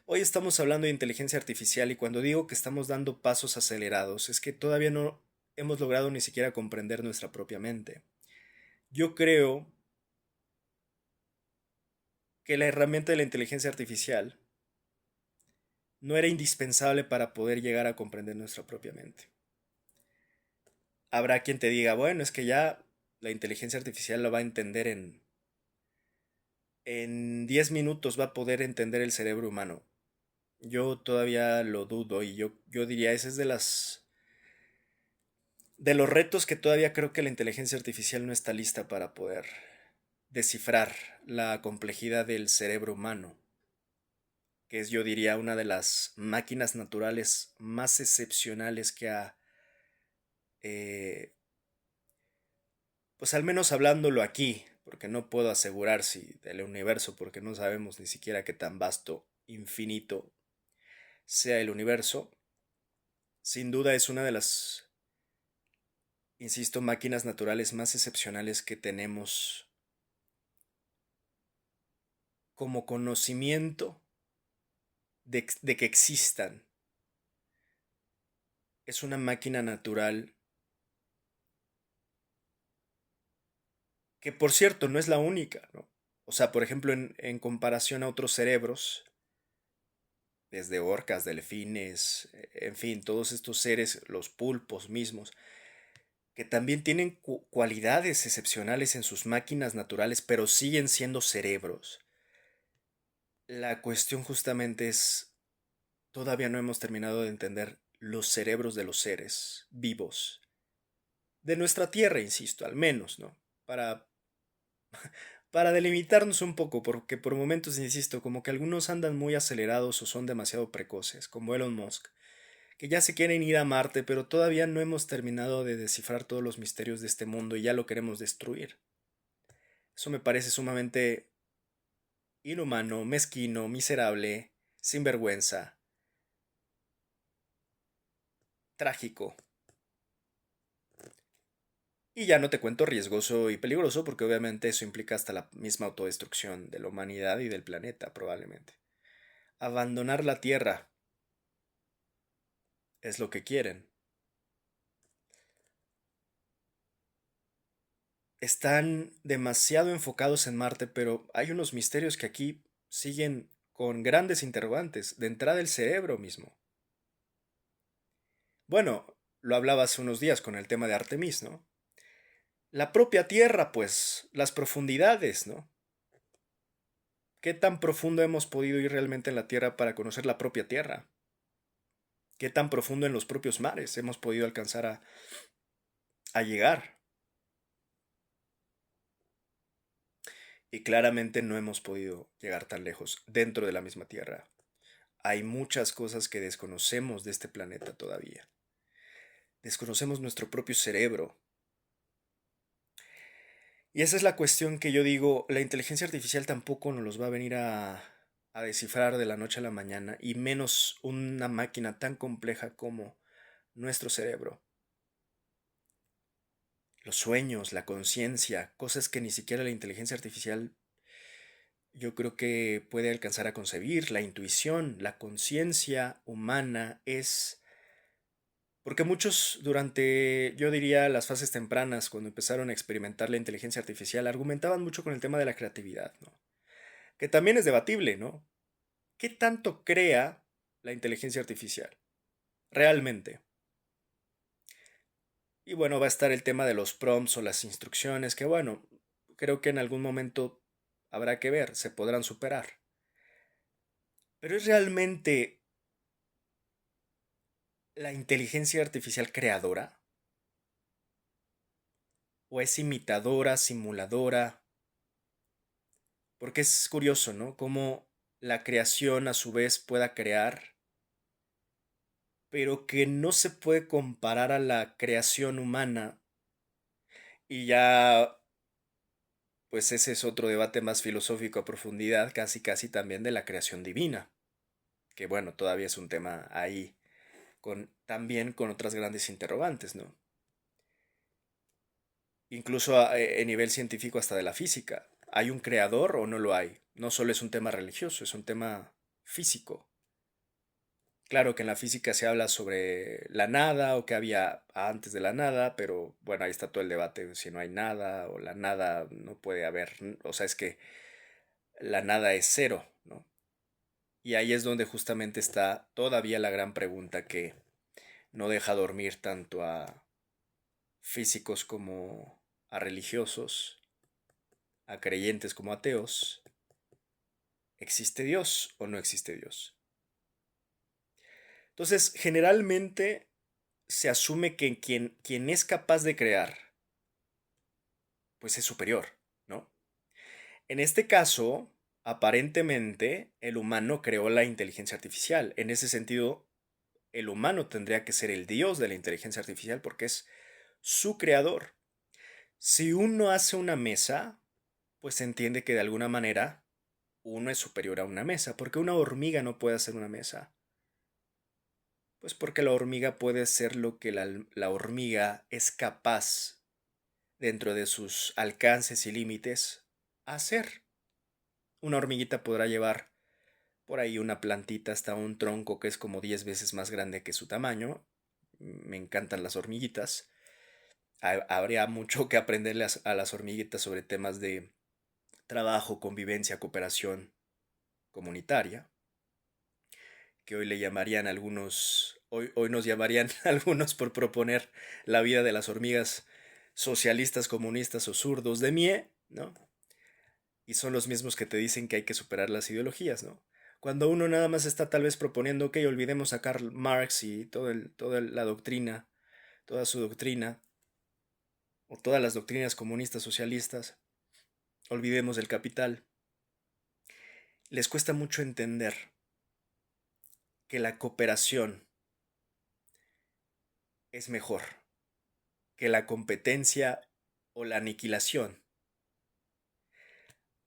hoy estamos hablando de inteligencia artificial y cuando digo que estamos dando pasos acelerados, es que todavía no hemos logrado ni siquiera comprender nuestra propia mente. Yo creo que la herramienta de la inteligencia artificial no era indispensable para poder llegar a comprender nuestra propia mente. Habrá quien te diga, bueno, es que ya la inteligencia artificial lo va a entender en 10 minutos, va a poder entender el cerebro humano. Yo todavía lo dudo y yo diría, ese es de los retos que todavía creo que la inteligencia artificial no está lista para poder descifrar la complejidad del cerebro humano, que es, yo diría, una de las máquinas naturales más excepcionales que ha, eh, pues al menos hablándolo aquí, porque no puedo asegurar si del universo, porque no sabemos ni siquiera qué tan vasto, infinito sea el universo, sin duda es una de las, insisto, máquinas naturales más excepcionales que tenemos como conocimiento de que existan. Es una máquina natural que, por cierto, no es la única, ¿no? O sea, por ejemplo, en comparación a otros cerebros, desde orcas, delfines, en fin, todos estos seres, los pulpos mismos, que también tienen cualidades excepcionales en sus máquinas naturales, pero siguen siendo cerebros. La cuestión justamente es, todavía no hemos terminado de entender los cerebros de los seres vivos. De nuestra Tierra, insisto, al menos, ¿no? Para delimitarnos un poco, porque por momentos, insisto, como que algunos andan muy acelerados o son demasiado precoces, como Elon Musk, que ya se quieren ir a Marte, pero todavía no hemos terminado de descifrar todos los misterios de este mundo y ya lo queremos destruir. Eso me parece sumamente inhumano, mezquino, miserable, sinvergüenza, trágico. Y ya no te cuento riesgoso y peligroso, porque obviamente eso implica hasta la misma autodestrucción de la humanidad y del planeta, probablemente. Abandonar la Tierra es lo que quieren. Están demasiado enfocados en Marte, pero hay unos misterios que aquí siguen con grandes interrogantes, de entrada el cerebro mismo. Bueno, lo hablaba hace unos días con el tema de Artemis, ¿no? La propia Tierra, pues, las profundidades, ¿no? ¿Qué tan profundo hemos podido ir realmente en la Tierra para conocer la propia Tierra? ¿Qué tan profundo en los propios mares hemos podido alcanzar a llegar? Y claramente no hemos podido llegar tan lejos dentro de la misma Tierra. Hay muchas cosas que desconocemos de este planeta todavía. Desconocemos nuestro propio cerebro. Y esa es la cuestión que yo digo, la inteligencia artificial tampoco nos los va a venir a descifrar de la noche a la mañana, y menos una máquina tan compleja como nuestro cerebro. Los sueños, la conciencia, cosas que ni siquiera la inteligencia artificial yo creo que puede alcanzar a concebir, la intuición, la conciencia humana es. Porque muchos durante, yo diría, las fases tempranas, cuando empezaron a experimentar la inteligencia artificial, argumentaban mucho con el tema de la creatividad, ¿no? Que también es debatible, ¿no? ¿Qué tanto crea la inteligencia artificial? Realmente. Y bueno, va a estar el tema de los prompts o las instrucciones, que bueno, creo que en algún momento habrá que ver, se podrán superar. Pero ¿es realmente la inteligencia artificial creadora? ¿O es imitadora, simuladora? Porque es curioso, ¿no? Cómo la creación a su vez pueda crear, pero que no se puede comparar a la creación humana. Y ya, pues ese es otro debate más filosófico a profundidad, casi casi también de la creación divina, que bueno, todavía es un tema ahí, también con otras grandes interrogantes, ¿no? Incluso a nivel científico hasta de la física. ¿Hay un creador o no lo hay? No solo es un tema religioso, es un tema físico. Claro que en la física se habla sobre la nada o que había antes de la nada, pero bueno, ahí está todo el debate de si no hay nada o la nada no puede haber, o sea, es que la nada es cero, ¿no? Y ahí es donde justamente está todavía la gran pregunta que no deja dormir tanto a físicos como a religiosos, a creyentes como ateos. ¿Existe Dios o no existe Dios? Entonces, generalmente se asume que quien es capaz de crear, pues es superior, ¿no? En este caso, aparentemente, el humano creó la inteligencia artificial. En ese sentido, el humano tendría que ser el dios de la inteligencia artificial porque es su creador. Si uno hace una mesa, pues se entiende que de alguna manera uno es superior a una mesa. ¿Por qué una hormiga no puede hacer una mesa? Pues porque la hormiga puede ser lo que la hormiga es capaz, dentro de sus alcances y límites, a hacer. Una hormiguita podrá llevar por ahí una plantita hasta un tronco que es como 10 veces más grande que su tamaño. Me encantan las hormiguitas. Habría mucho que aprenderle a las hormiguitas sobre temas de trabajo, convivencia, cooperación comunitaria, que hoy le llamarían algunos, hoy nos llamarían algunos por proponer la vida de las hormigas socialistas, comunistas o zurdos de Mie, ¿no? Y son los mismos que te dicen que hay que superar las ideologías, ¿no? Cuando uno nada más está tal vez proponiendo, ok, olvidemos a Karl Marx y toda la doctrina, toda su doctrina, o todas las doctrinas comunistas, socialistas, olvidemos el capital, les cuesta mucho entender que la cooperación es mejor que la competencia o la aniquilación.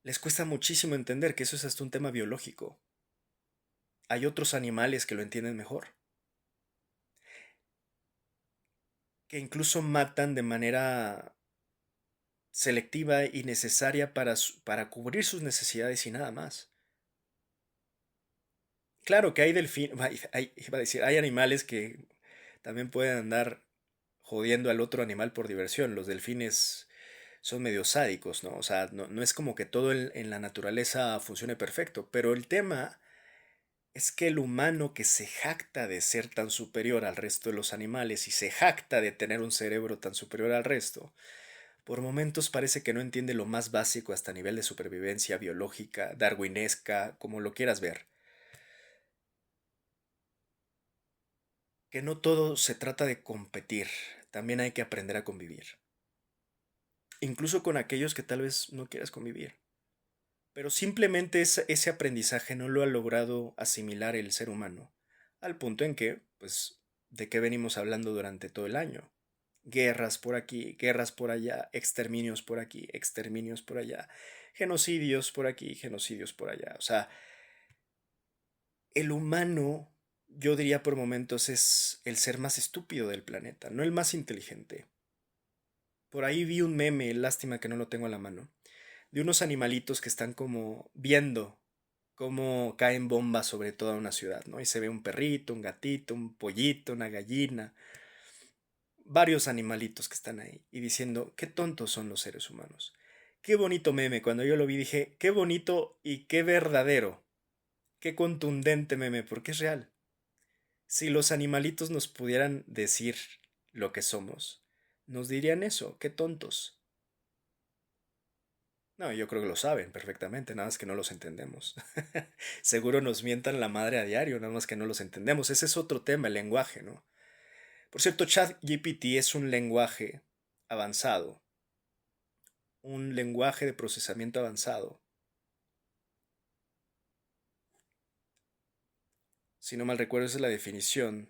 Les cuesta muchísimo entender que eso es hasta un tema biológico. Hay otros animales que lo entienden mejor, que incluso matan de manera selectiva y necesaria para cubrir sus necesidades y nada más. Claro que hay iba a decir, hay animales que también pueden andar jodiendo al otro animal por diversión. Los delfines son medio sádicos, ¿no? O sea, no es como que todo en la naturaleza funcione perfecto, pero el tema es que el humano que se jacta de ser tan superior al resto de los animales y se jacta de tener un cerebro tan superior al resto, por momentos parece que no entiende lo más básico hasta nivel de supervivencia biológica, darwinesca, como lo quieras ver. Que no todo se trata de competir, también hay que aprender a convivir. Incluso con aquellos que tal vez no quieras convivir. Pero simplemente ese aprendizaje no lo ha logrado asimilar el ser humano, al punto en que, pues, ¿de qué venimos hablando durante todo el año? Guerras por aquí, guerras por allá, exterminios por aquí, exterminios por allá, genocidios por aquí, genocidios por allá. O sea, el humano, yo diría por momentos, es el ser más estúpido del planeta, no el más inteligente. Por ahí vi un meme, lástima que no lo tengo a la mano, de unos animalitos que están como viendo cómo caen bombas sobre toda una ciudad, ¿no? Y se ve un perrito, un gatito, un pollito, una gallina, varios animalitos que están ahí y diciendo, qué tontos son los seres humanos. Qué bonito meme, cuando yo lo vi dije, qué bonito y qué verdadero. Qué contundente meme, porque es real. Si los animalitos nos pudieran decir lo que somos, nos dirían eso, qué tontos. No, yo creo que lo saben perfectamente, nada más que no los entendemos. Seguro nos mientan la madre a diario, nada más que no los entendemos. Ese es otro tema, el lenguaje, ¿no? Por cierto, ChatGPT es un lenguaje avanzado, un lenguaje de procesamiento avanzado. Si no mal recuerdo, esa es la definición.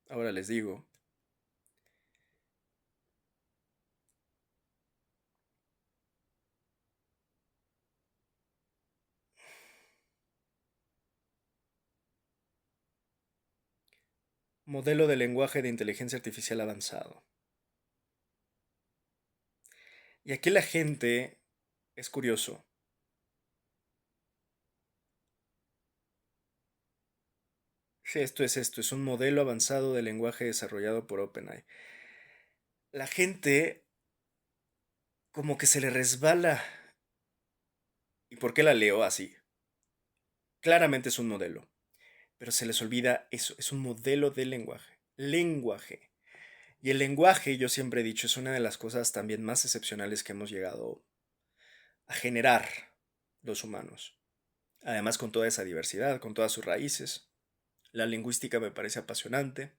Ahora les digo. Modelo de lenguaje de inteligencia artificial avanzado. Y aquí la gente es curioso. Sí, esto, es un modelo avanzado de lenguaje desarrollado por OpenAI. La gente como que se le resbala. ¿Y por qué la leo así? Claramente es un modelo, pero se les olvida eso, es un modelo de lenguaje. Lenguaje. Y el lenguaje, yo siempre he dicho, es una de las cosas también más excepcionales que hemos llegado a generar los humanos. Además, con toda esa diversidad, con todas sus raíces. La lingüística me parece apasionante.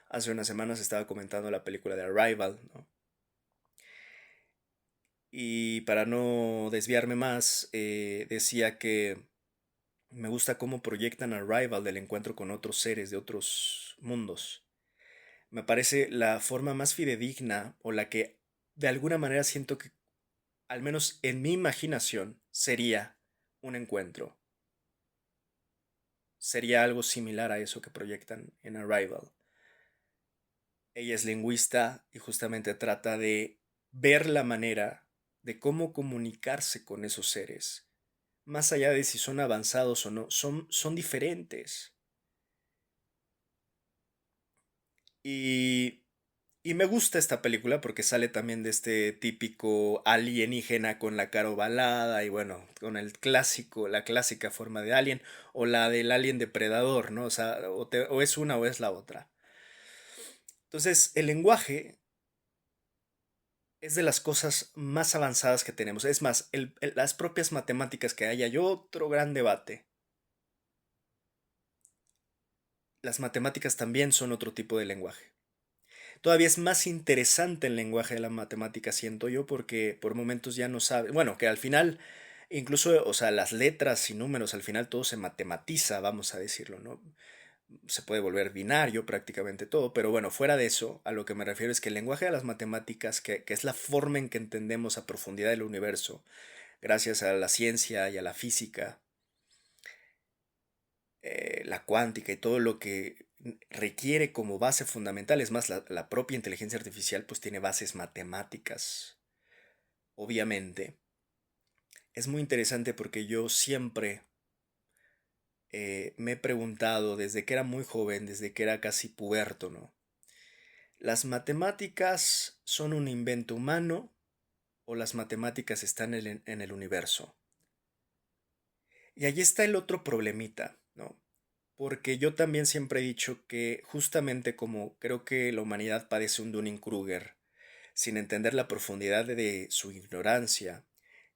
Hace unas semanas estaba comentando la película de Arrival, ¿no? Y para no desviarme más, decía que me gusta cómo proyectan Arrival del encuentro con otros seres de otros mundos. Me parece la forma más fidedigna o la que de alguna manera siento que, al menos en mi imaginación, sería un encuentro. Sería algo similar a eso que proyectan en Arrival. Ella es lingüista y justamente trata de ver la manera de cómo comunicarse con esos seres. Más allá de si son avanzados o no, son diferentes. Y, y me gusta esta película porque sale también de este típico alienígena con la cara ovalada y bueno, con el clásico, la clásica forma de alien o la del alien depredador, ¿no? O sea, o es una o es la otra. Entonces, el lenguaje es de las cosas más avanzadas que tenemos. Es más, las propias matemáticas que hay otro gran debate. Las matemáticas también son otro tipo de lenguaje. Todavía es más interesante el lenguaje de la matemática, siento yo, porque por momentos ya no sabe. Bueno, que al final, incluso, o sea, las letras y números, al final todo se matematiza, vamos a decirlo, ¿no? Se puede volver binario prácticamente todo, pero bueno, fuera de eso, a lo que me refiero es que el lenguaje de las matemáticas, que es la forma en que entendemos a profundidad el universo, gracias a la ciencia y a la física, la cuántica y todo lo que requiere como base fundamental, es más, la propia inteligencia artificial pues tiene bases matemáticas, obviamente. Es muy interesante porque yo siempre me he preguntado desde que era muy joven, desde que era casi puberto, ¿no? ¿Las matemáticas son un invento humano o las matemáticas están en el universo? Y allí está el otro problemita, ¿no? Porque yo también siempre he dicho que justamente como creo que la humanidad padece un Dunning-Kruger, sin entender la profundidad de su ignorancia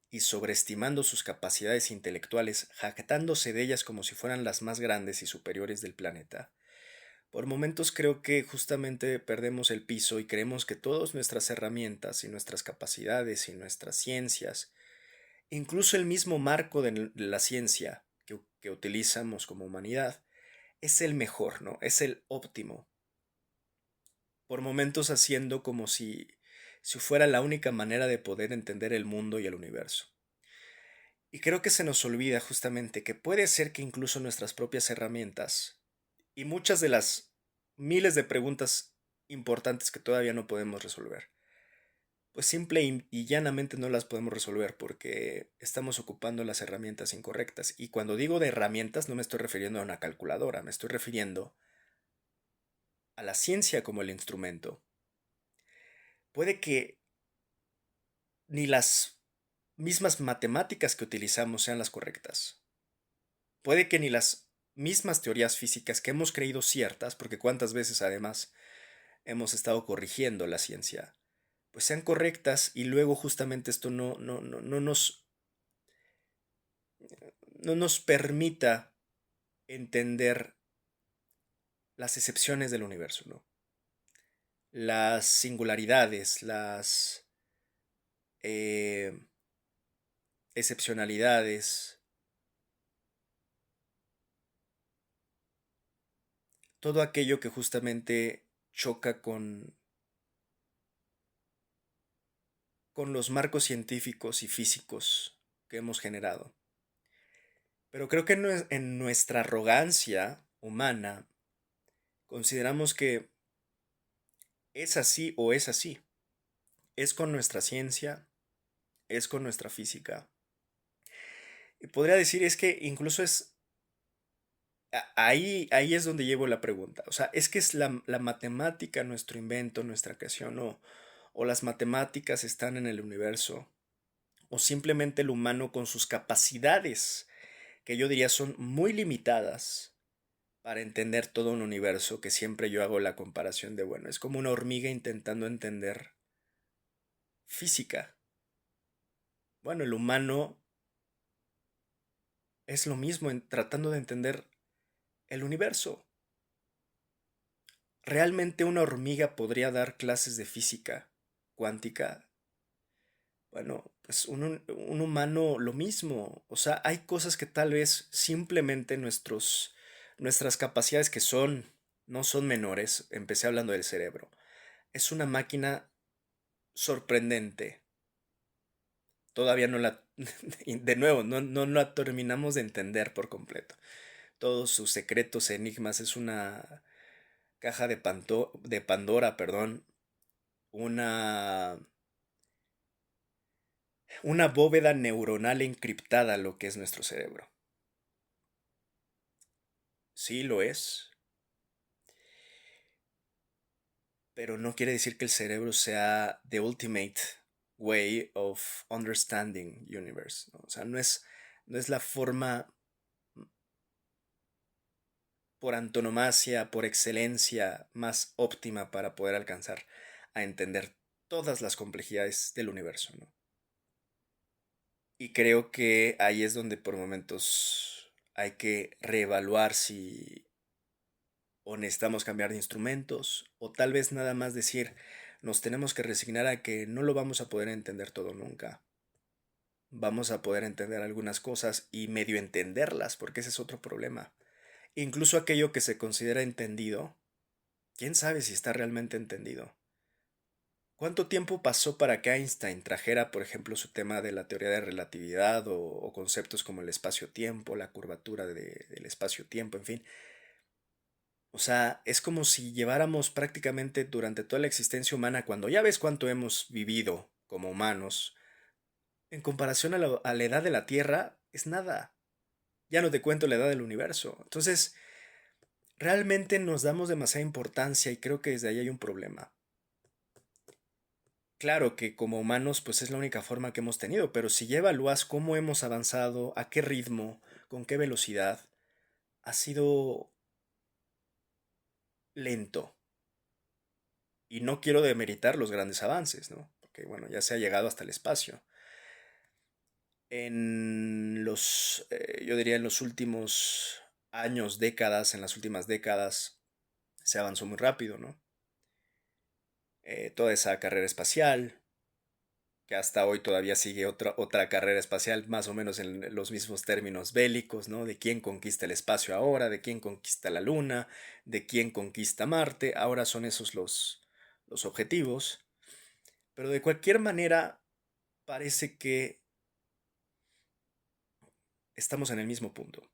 y sobreestimando sus capacidades intelectuales, jactándose de ellas como si fueran las más grandes y superiores del planeta, por momentos creo que justamente perdemos el piso y creemos que todas nuestras herramientas y nuestras capacidades y nuestras ciencias, incluso el mismo marco de la ciencia que utilizamos como humanidad, es el mejor, ¿no? Es el óptimo. Por momentos haciendo como si fuera la única manera de poder entender el mundo y el universo. Y creo que se nos olvida justamente que puede ser que incluso nuestras propias herramientas y muchas de las miles de preguntas importantes que todavía no podemos resolver, pues simple y llanamente no las podemos resolver porque estamos ocupando las herramientas incorrectas. Y cuando digo de herramientas no me estoy refiriendo a una calculadora, me estoy refiriendo a la ciencia como el instrumento. puede que ni las mismas matemáticas que utilizamos sean las correctas. Puede que ni las mismas teorías físicas que hemos creído ciertas, porque cuántas veces además hemos estado corrigiendo la ciencia, pues sean correctas y luego justamente esto no nos permita entender las excepciones del universo, ¿no? Las singularidades, las eh, excepcionalidades, todo aquello que justamente choca con los marcos científicos y físicos que hemos generado. Pero creo que en nuestra arrogancia humana consideramos que es así o es así. Es con nuestra ciencia, es con nuestra física. Y podría decir es que incluso es ahí es donde llevo la pregunta. O sea, es que es la matemática nuestro invento, nuestra creación, o las matemáticas están en el universo, o simplemente el humano con sus capacidades, que yo diría son muy limitadas para entender todo un universo, que siempre yo hago la comparación de, bueno, es como una hormiga intentando entender física. Bueno, el humano es lo mismo tratando de entender el universo. ¿Realmente una hormiga podría dar clases de física cuántica? Bueno, pues un humano lo mismo. O sea, hay cosas que tal vez simplemente nuestras capacidades que no son menores. Empecé hablando del cerebro. Es una máquina sorprendente. Todavía no la, de nuevo, no la terminamos de entender por completo. Todos sus secretos, enigmas, es una caja de Pandora, perdón, una, una bóveda neuronal encriptada lo que es nuestro cerebro. Sí lo es, pero no quiere decir que el cerebro sea the ultimate way of understanding universe, ¿no? O sea, no es la forma por antonomasia, por excelencia más óptima para poder alcanzar a entender todas las complejidades del universo, ¿no? Y creo que ahí es donde por momentos hay que reevaluar si o necesitamos cambiar de instrumentos o tal vez nada más decir nos tenemos que resignar a que no lo vamos a poder entender todo nunca. Vamos a poder entender algunas cosas y medio entenderlas, porque ese es otro problema. Incluso aquello que se considera entendido, quién sabe si está realmente entendido. ¿Cuánto tiempo pasó para que Einstein trajera, por ejemplo, su tema de la teoría de relatividad o conceptos como el espacio-tiempo, la curvatura del espacio-tiempo, en fin? O sea, es como si lleváramos prácticamente durante toda la existencia humana, cuando ya ves cuánto hemos vivido como humanos, en comparación a la edad de la Tierra, es nada. Ya no te cuento la edad del universo. Entonces, realmente nos damos demasiada importancia y creo que desde ahí hay un problema. Claro que como humanos pues es la única forma que hemos tenido, pero si ya evalúas cómo hemos avanzado, a qué ritmo, con qué velocidad, ha sido lento. Y no quiero demeritar los grandes avances, ¿no? Porque bueno, ya se ha llegado hasta el espacio. Yo diría en los últimos años, décadas, en las últimas décadas, se avanzó muy rápido, ¿no? Toda esa carrera espacial, que hasta hoy todavía sigue otra carrera espacial, más o menos en los mismos términos bélicos, ¿no? De quién conquista el espacio ahora, de quién conquista la Luna, de quién conquista Marte, ahora son esos los objetivos. Pero de cualquier manera, parece que estamos en el mismo punto.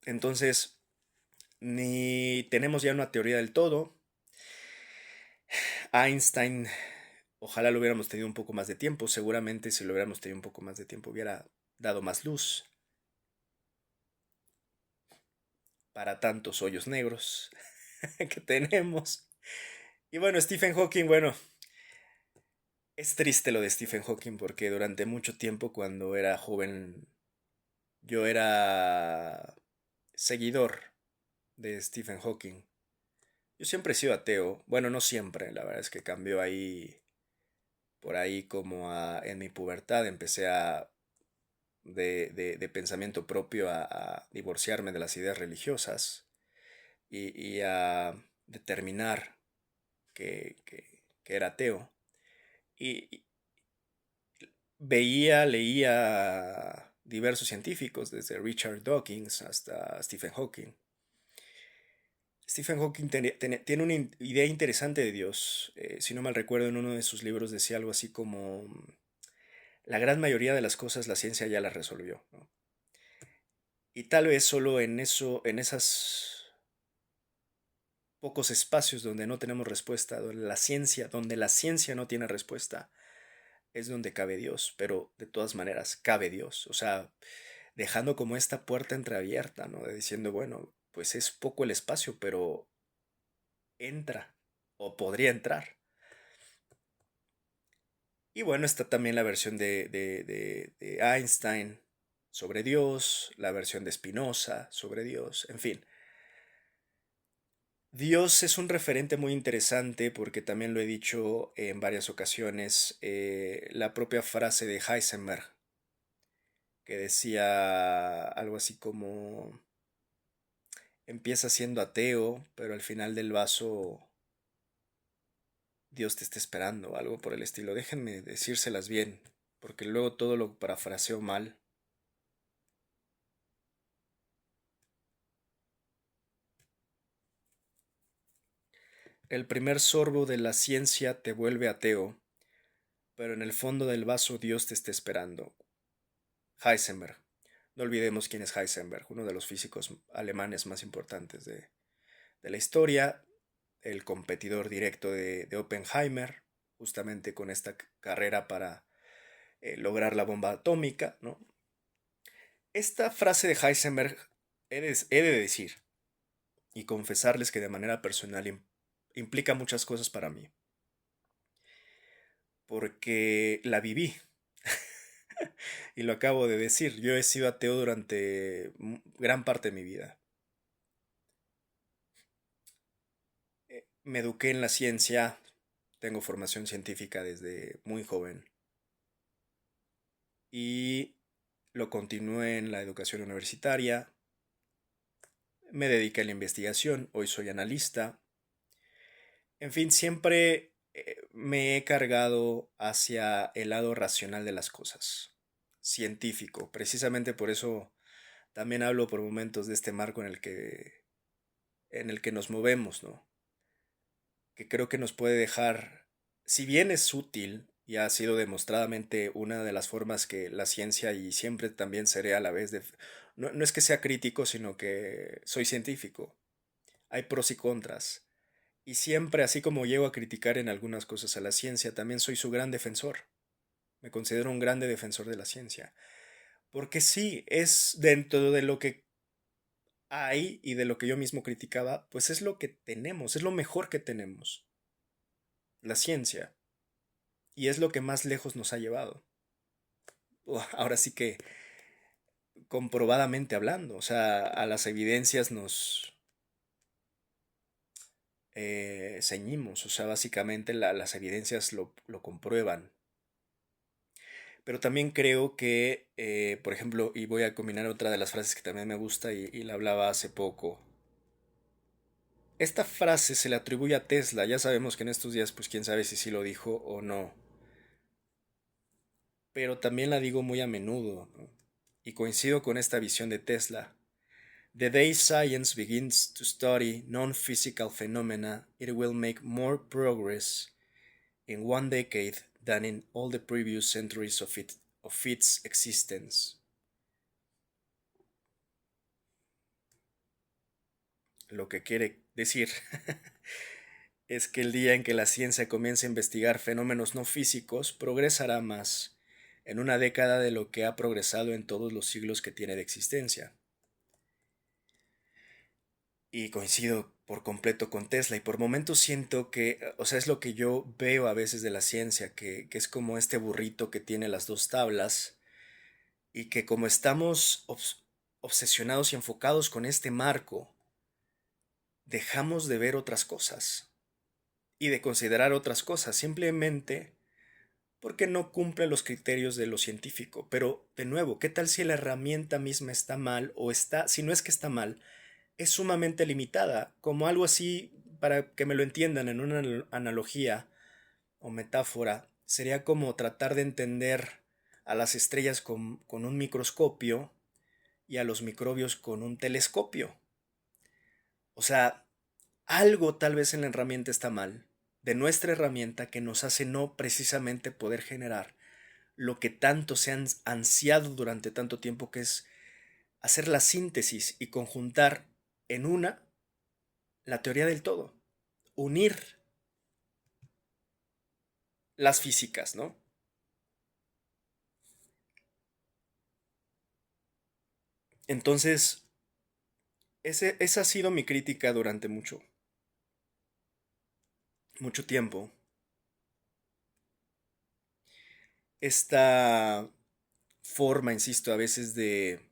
Entonces, ni tenemos ya una teoría del todo. Einstein, ojalá lo hubiéramos tenido un poco más de tiempo. Seguramente si lo hubiéramos tenido un poco más de tiempo hubiera dado más luz para tantos hoyos negros que tenemos. Y bueno, Stephen Hawking, bueno, es triste lo de Stephen Hawking porque durante mucho tiempo cuando era joven yo era seguidor de Stephen Hawking. Yo siempre he sido ateo, bueno, no siempre, la verdad es que cambió ahí, por ahí como en mi pubertad empecé de pensamiento propio a divorciarme de las ideas religiosas y a determinar que era ateo. Y veía, leía diversos científicos, desde Richard Dawkins hasta Stephen Hawking. Stephen Hawking tiene una idea interesante de Dios. Si no mal recuerdo, en uno de sus libros decía algo así como, la gran mayoría de las cosas la ciencia ya las resolvió, ¿no? Y tal vez solo en eso, en esas pocos espacios donde no tenemos respuesta, donde la ciencia no tiene respuesta, es donde cabe Dios, pero de todas maneras cabe Dios, o sea, dejando como esta puerta entreabierta, ¿no? De diciendo, bueno, pues es poco el espacio, pero entra o podría entrar. Y bueno, está también la versión de Einstein sobre Dios, la versión de Spinoza sobre Dios, en fin. Dios es un referente muy interesante porque también lo he dicho en varias ocasiones, la propia frase de Heisenberg, que decía algo así como, empieza siendo ateo, pero al final del vaso Dios te está esperando, algo por el estilo. Déjenme decírselas bien, porque luego todo lo parafraseo mal. El primer sorbo de la ciencia te vuelve ateo, pero en el fondo del vaso Dios te está esperando. Heisenberg. No olvidemos quién es Heisenberg, uno de los físicos alemanes más importantes de la historia, el competidor directo de Oppenheimer, justamente con esta carrera para lograr la bomba atómica, ¿no? Esta frase de Heisenberg he de decir y confesarles que de manera personal implica muchas cosas para mí, porque la viví. Y lo acabo de decir, yo he sido ateo durante gran parte de mi vida. Me eduqué en la ciencia, tengo formación científica desde muy joven y lo continué en la educación universitaria, me dediqué a la investigación, hoy soy analista, en fin, siempre me he cargado hacia el lado racional de las cosas, científico, precisamente por eso también hablo por momentos de este marco en el que nos movemos, ¿no? Que creo que nos puede dejar, si bien es útil y ha sido demostradamente una de las formas que la ciencia y siempre también seré a la vez no, no es que sea crítico, sino que soy científico. Hay pros y contras. Y siempre, así como llego a criticar en algunas cosas a la ciencia, también soy su gran defensor. Me considero un grande defensor de la ciencia. Porque sí, es dentro de lo que hay y de lo que yo mismo criticaba, pues es lo que tenemos, es lo mejor que tenemos, la ciencia. Y es lo que más lejos nos ha llevado. Ahora sí que comprobadamente hablando, o sea, a las evidencias nos ceñimos, o sea, básicamente las evidencias lo comprueban. Pero también creo que, por ejemplo, y voy a combinar otra de las frases que también me gusta y la hablaba hace poco. Esta frase se le atribuye a Tesla, ya sabemos que en estos días, pues quién sabe si sí lo dijo o no, pero también la digo muy a menudo, ¿no? Y coincido con esta visión de Tesla. The day science begins to study non-physical phenomena, it will make more progress in one decade than in all the previous centuries of its existence. Lo que quiere decir es que el día en que la ciencia comience a investigar fenómenos no físicos, progresará más en una década de lo que ha progresado en todos los siglos que tiene de existencia. Y coincido por completo con Tesla y por momentos siento que, o sea, es lo que yo veo a veces de la ciencia, que es como este burrito que tiene las dos tablas y que como estamos obsesionados y enfocados con este marco, dejamos de ver otras cosas y de considerar otras cosas, simplemente porque no cumple los criterios de lo científico. Pero, de nuevo, ¿qué tal si la herramienta misma está mal o está, si no es que está mal, es sumamente limitada? Como algo así, para que me lo entiendan en una analogía o metáfora, sería como tratar de entender a las estrellas con un microscopio y a los microbios con un telescopio. O sea, algo tal vez en la herramienta está mal, de nuestra herramienta que nos hace no precisamente poder generar lo que tanto se han ansiado durante tanto tiempo, que es hacer la síntesis y conjuntar en una la teoría del todo, unir las físicas, ¿no? Entonces, esa ha sido mi crítica durante mucho tiempo. Esta forma, insisto, a veces de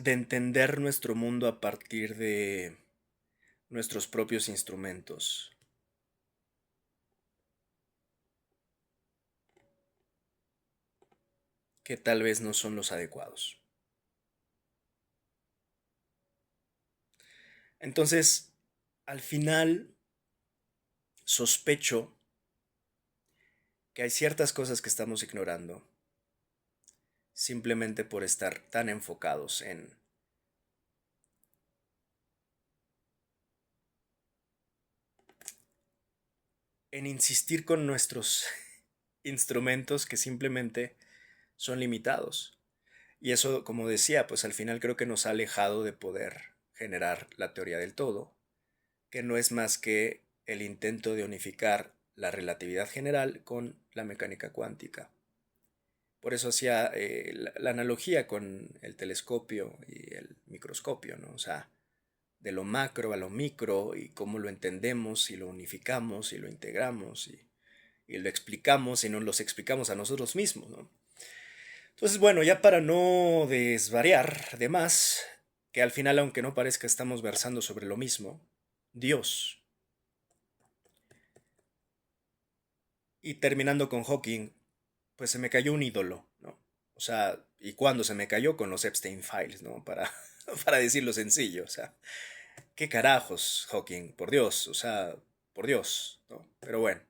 entender nuestro mundo a partir de nuestros propios instrumentos, que tal vez no son los adecuados. Entonces, al final, sospecho que hay ciertas cosas que estamos ignorando simplemente por estar tan enfocados en insistir con nuestros instrumentos que simplemente son limitados. Y eso, como decía, pues al final creo que nos ha alejado de poder generar la teoría del todo, que no es más que el intento de unificar la relatividad general con la mecánica cuántica. Por eso hacía la analogía con el telescopio y el microscopio, ¿no? O sea, de lo macro a lo micro y cómo lo entendemos y lo unificamos y lo integramos y lo explicamos y nos los explicamos a nosotros mismos, ¿no? Entonces, bueno, ya para no desvariar de más, que al final, aunque no parezca, estamos versando sobre lo mismo, Dios. Y terminando con Hawking, pues se me cayó un ídolo, ¿no? O sea, ¿y cuándo se me cayó? Con los Epstein Files, ¿no? Para decirlo sencillo, o sea, ¿qué carajos, Hawking? Por Dios, o sea, por Dios, ¿no? Pero bueno,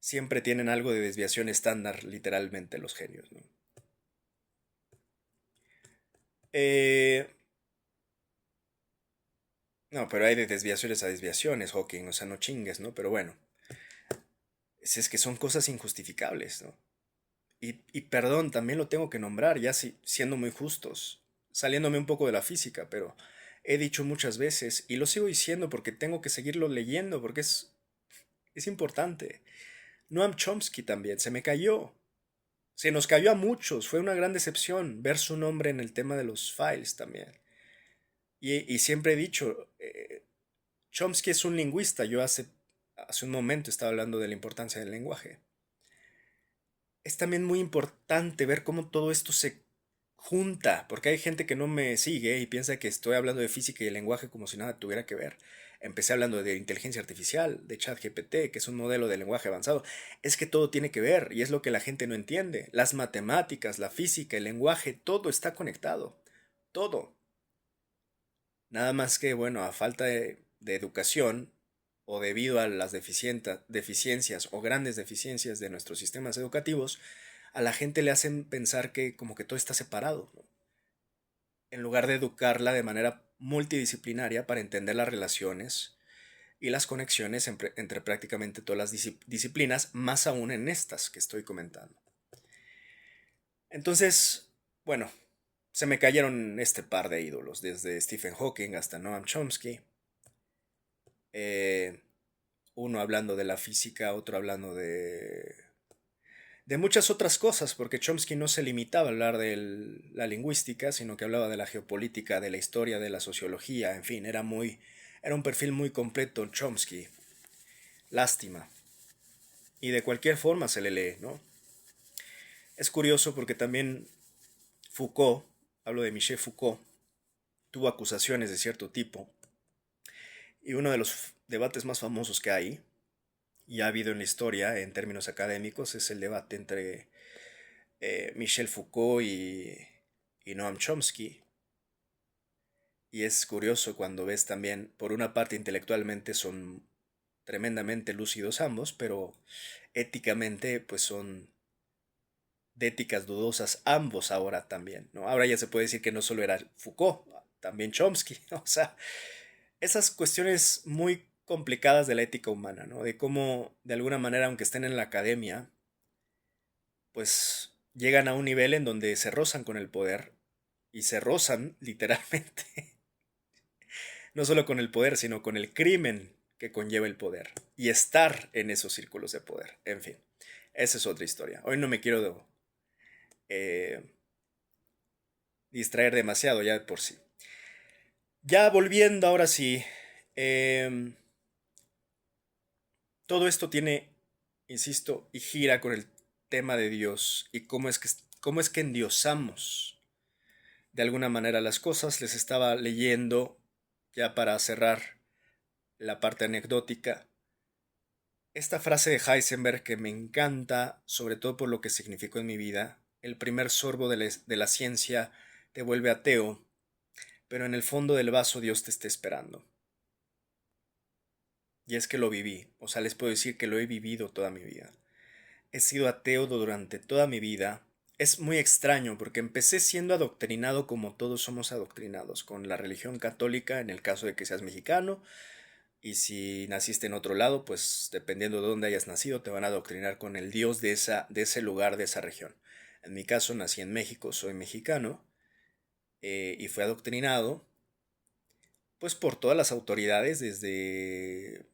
siempre tienen algo de desviación estándar, literalmente, los genios, ¿no? Eh, no, pero hay de desviaciones a desviaciones, Hawking, o sea, no chingues, ¿no? Pero bueno, es que son cosas injustificables, ¿no? Y perdón, también lo tengo que nombrar, ya siendo muy justos, saliéndome un poco de la física, pero he dicho muchas veces, y lo sigo diciendo porque tengo que seguirlo leyendo, porque es importante. Noam Chomsky también, se me cayó. Se nos cayó a muchos, fue una gran decepción ver su nombre en el tema de los files también. Y siempre he dicho, Chomsky es un lingüista, yo hace un momento estaba hablando de la importancia del lenguaje. Es también muy importante ver cómo todo esto se junta, porque hay gente que no me sigue y piensa que estoy hablando de física y el lenguaje como si nada tuviera que ver. Empecé hablando de inteligencia artificial, de ChatGPT, que es un modelo de lenguaje avanzado. Es que todo tiene que ver y es lo que la gente no entiende. Las matemáticas, la física, el lenguaje, todo está conectado. Todo. Nada más que, bueno, a falta de educación o debido a las deficiencias o grandes deficiencias de nuestros sistemas educativos, a la gente le hacen pensar que como que todo está separado, ¿no? En lugar de educarla de manera multidisciplinaria para entender las relaciones y las conexiones entre prácticamente todas las disciplinas, más aún en estas que estoy comentando. Entonces, bueno, se me cayeron este par de ídolos, desde Stephen Hawking hasta Noam Chomsky. Eh, uno hablando de la física, otro hablando de muchas otras cosas, porque Chomsky no se limitaba a hablar de la lingüística, sino que hablaba de la geopolítica, de la historia, de la sociología, en fin, era un perfil muy completo Chomsky. Lástima. Y de cualquier forma se le lee, ¿no? Es curioso porque también Foucault, hablo de Michel Foucault, tuvo acusaciones de cierto tipo. Y uno de los debates más famosos que hay, y ha habido en la historia en términos académicos, es el debate entre Michel Foucault y Noam Chomsky. Y es curioso cuando ves también, por una parte intelectualmente son tremendamente lúcidos ambos, pero éticamente pues son de éticas dudosas ambos ahora también, ¿no? Ahora ya se puede decir que no solo era Foucault, también Chomsky, o sea, esas cuestiones muy complicadas de la ética humana, ¿no? De cómo, de alguna manera, aunque estén en la academia, pues llegan a un nivel en donde se rozan con el poder y se rozan literalmente, no solo con el poder, sino con el crimen que conlleva el poder y estar en esos círculos de poder. En fin, esa es otra historia. Hoy no me quiero eh, distraer demasiado ya de por sí. Ya volviendo ahora sí, em, todo esto tiene, insisto, y gira con el tema de Dios y cómo es que endiosamos de alguna manera las cosas. Les estaba leyendo, ya para cerrar la parte anecdótica, esta frase de Heisenberg que me encanta, sobre todo por lo que significó en mi vida. El primer sorbo de la ciencia te vuelve ateo, pero en el fondo del vaso Dios te está esperando. Y es que lo viví, o sea, les puedo decir que lo he vivido toda mi vida. He sido ateo durante toda mi vida. Es muy extraño porque empecé siendo adoctrinado como todos somos adoctrinados, con la religión católica en el caso de que seas mexicano, y si naciste en otro lado, pues dependiendo de dónde hayas nacido, te van a adoctrinar con el Dios de ese lugar, de esa región. En mi caso nací en México, soy mexicano, y fui adoctrinado pues por todas las autoridades, desde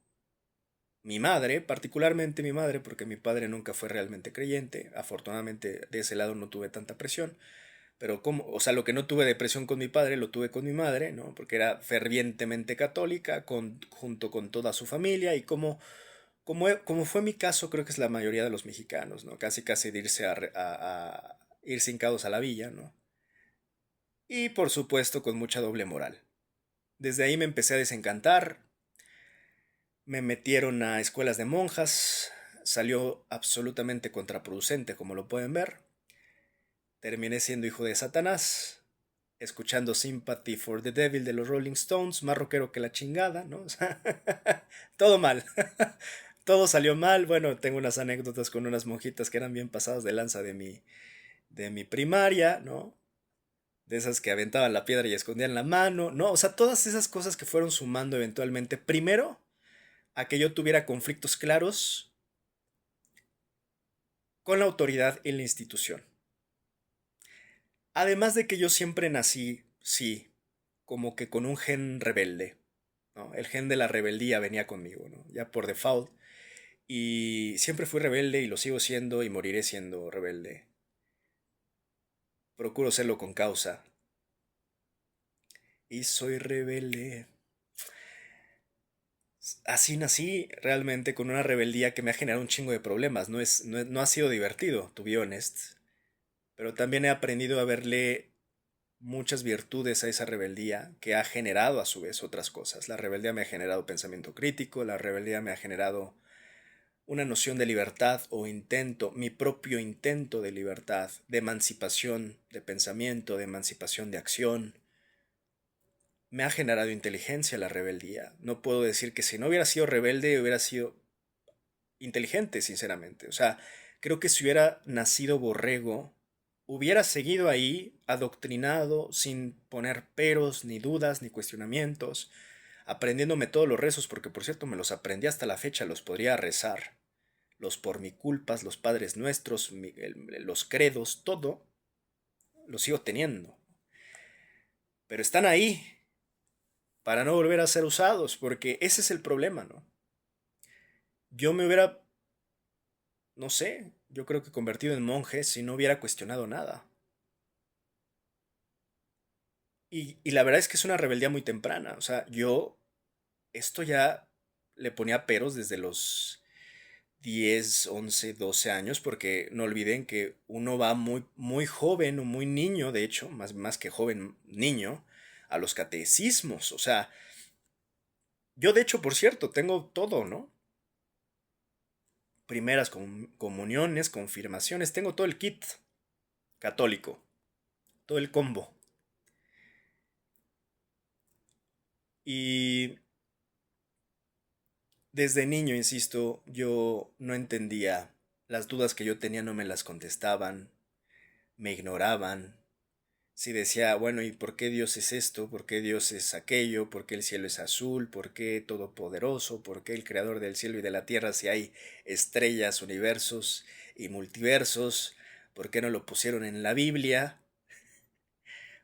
mi madre, particularmente mi madre, porque mi padre nunca fue realmente creyente. Afortunadamente de ese lado no tuve tanta presión. Pero como, o sea, lo que no tuve de presión con mi padre, lo tuve con mi madre, ¿no? Porque era fervientemente católica, junto con toda su familia. Y como fue mi caso, creo que es la mayoría de los mexicanos, ¿no? Casi casi de irse a ir hincados a la villa, ¿no? Y por supuesto con mucha doble moral. Desde ahí me empecé a desencantar. Me metieron a escuelas de monjas, salió absolutamente contraproducente, como lo pueden ver. Terminé siendo hijo de Satanás, escuchando Sympathy for the Devil de los Rolling Stones, más rockero que la chingada, ¿no? O sea, todo mal. Todo salió mal. Bueno, tengo unas anécdotas con unas monjitas que eran bien pasadas de lanza de mi primaria, ¿no? De esas que aventaban la piedra y escondían la mano, ¿no? O sea, todas esas cosas que fueron sumando eventualmente. Primero, a que yo tuviera conflictos claros con la autoridad en la institución. Además de que yo siempre nací, sí, como que con un gen rebelde, ¿no? El gen de la rebeldía venía conmigo, ¿no? Ya por default. Y siempre fui rebelde y lo sigo siendo y moriré siendo rebelde. Procuro serlo con causa. Y soy rebelde. Así nací realmente con una rebeldía que me ha generado un chingo de problemas. No ha sido divertido, to be honest. Pero también he aprendido a verle muchas virtudes a esa rebeldía que ha generado a su vez otras cosas. La rebeldía me ha generado pensamiento crítico, la rebeldía me ha generado una noción de libertad o intento, mi propio intento de libertad, de emancipación de pensamiento, de emancipación de acción. Me ha generado inteligencia la rebeldía. No puedo decir que si no hubiera sido rebelde hubiera sido inteligente, sinceramente. O sea, creo que si hubiera nacido borrego, hubiera seguido ahí, adoctrinado, sin poner peros, ni dudas, ni cuestionamientos, aprendiéndome todos los rezos, porque por cierto me los aprendí hasta la fecha, los podría rezar. Los por mi culpas, los padres nuestros, los credos, todo, lo sigo teniendo. Pero están ahí para no volver a ser usados, porque ese es el problema, ¿no? yo me hubiera, no sé, yo creo que convertido en monje si no hubiera cuestionado nada. Y la verdad es que es una rebeldía muy temprana. O sea, yo esto ya le ponía peros desde los 10, 11, 12 años, porque no olviden que uno va muy, muy joven o muy niño, de hecho, más que joven, niño, a los catecismos. O sea, yo de hecho, por cierto, tengo todo, ¿no? Primeras comuniones, confirmaciones, tengo todo el kit católico, todo el combo. Y desde niño, insisto, yo no entendía. Las dudas que yo tenía no me las contestaban, me ignoraban. Si decía, bueno, ¿y por qué Dios es esto? ¿Por qué Dios es aquello? ¿Por qué el cielo es azul? ¿Por qué todopoderoso? ¿Por qué el creador del cielo y de la tierra si hay estrellas, universos y multiversos? ¿Por qué no lo pusieron en la Biblia?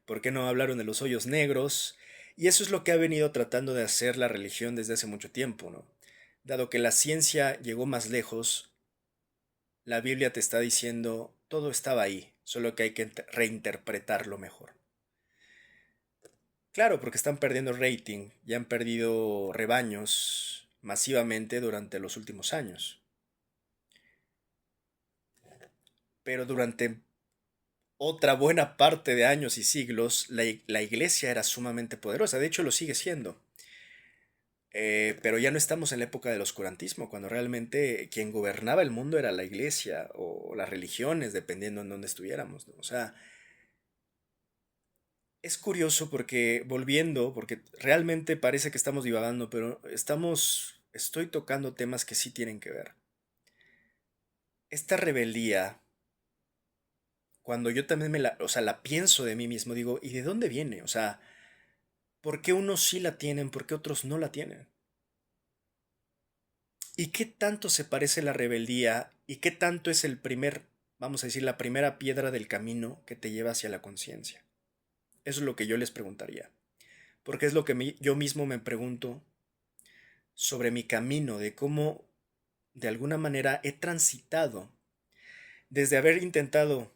¿Por qué no hablaron de los hoyos negros? Y eso es lo que ha venido tratando de hacer la religión desde hace mucho tiempo, ¿no? Dado que la ciencia llegó más lejos, la Biblia te está diciendo todo estaba ahí, solo que hay que reinterpretarlo mejor. Claro, porque están perdiendo rating y han perdido rebaños masivamente durante los últimos años. Pero durante otra buena parte de años y siglos, la iglesia era sumamente poderosa. De hecho, lo sigue siendo. Pero ya no estamos en la época del oscurantismo, cuando realmente quien gobernaba el mundo era la iglesia o las religiones, dependiendo en dónde estuviéramos, ¿no? O sea, es curioso porque volviendo, porque realmente parece que estamos divagando, pero estoy tocando temas que sí tienen que ver. Esta rebeldía, cuando yo también o sea, la pienso de mí mismo, digo, ¿y de dónde viene? O sea, ¿por qué unos sí la tienen, por qué otros no la tienen? ¿Y qué tanto se parece la rebeldía y qué tanto es vamos a decir, la primera piedra del camino que te lleva hacia la conciencia? Eso es lo que yo les preguntaría, porque es lo que yo mismo me pregunto sobre mi camino, de cómo de alguna manera he transitado desde haber intentado,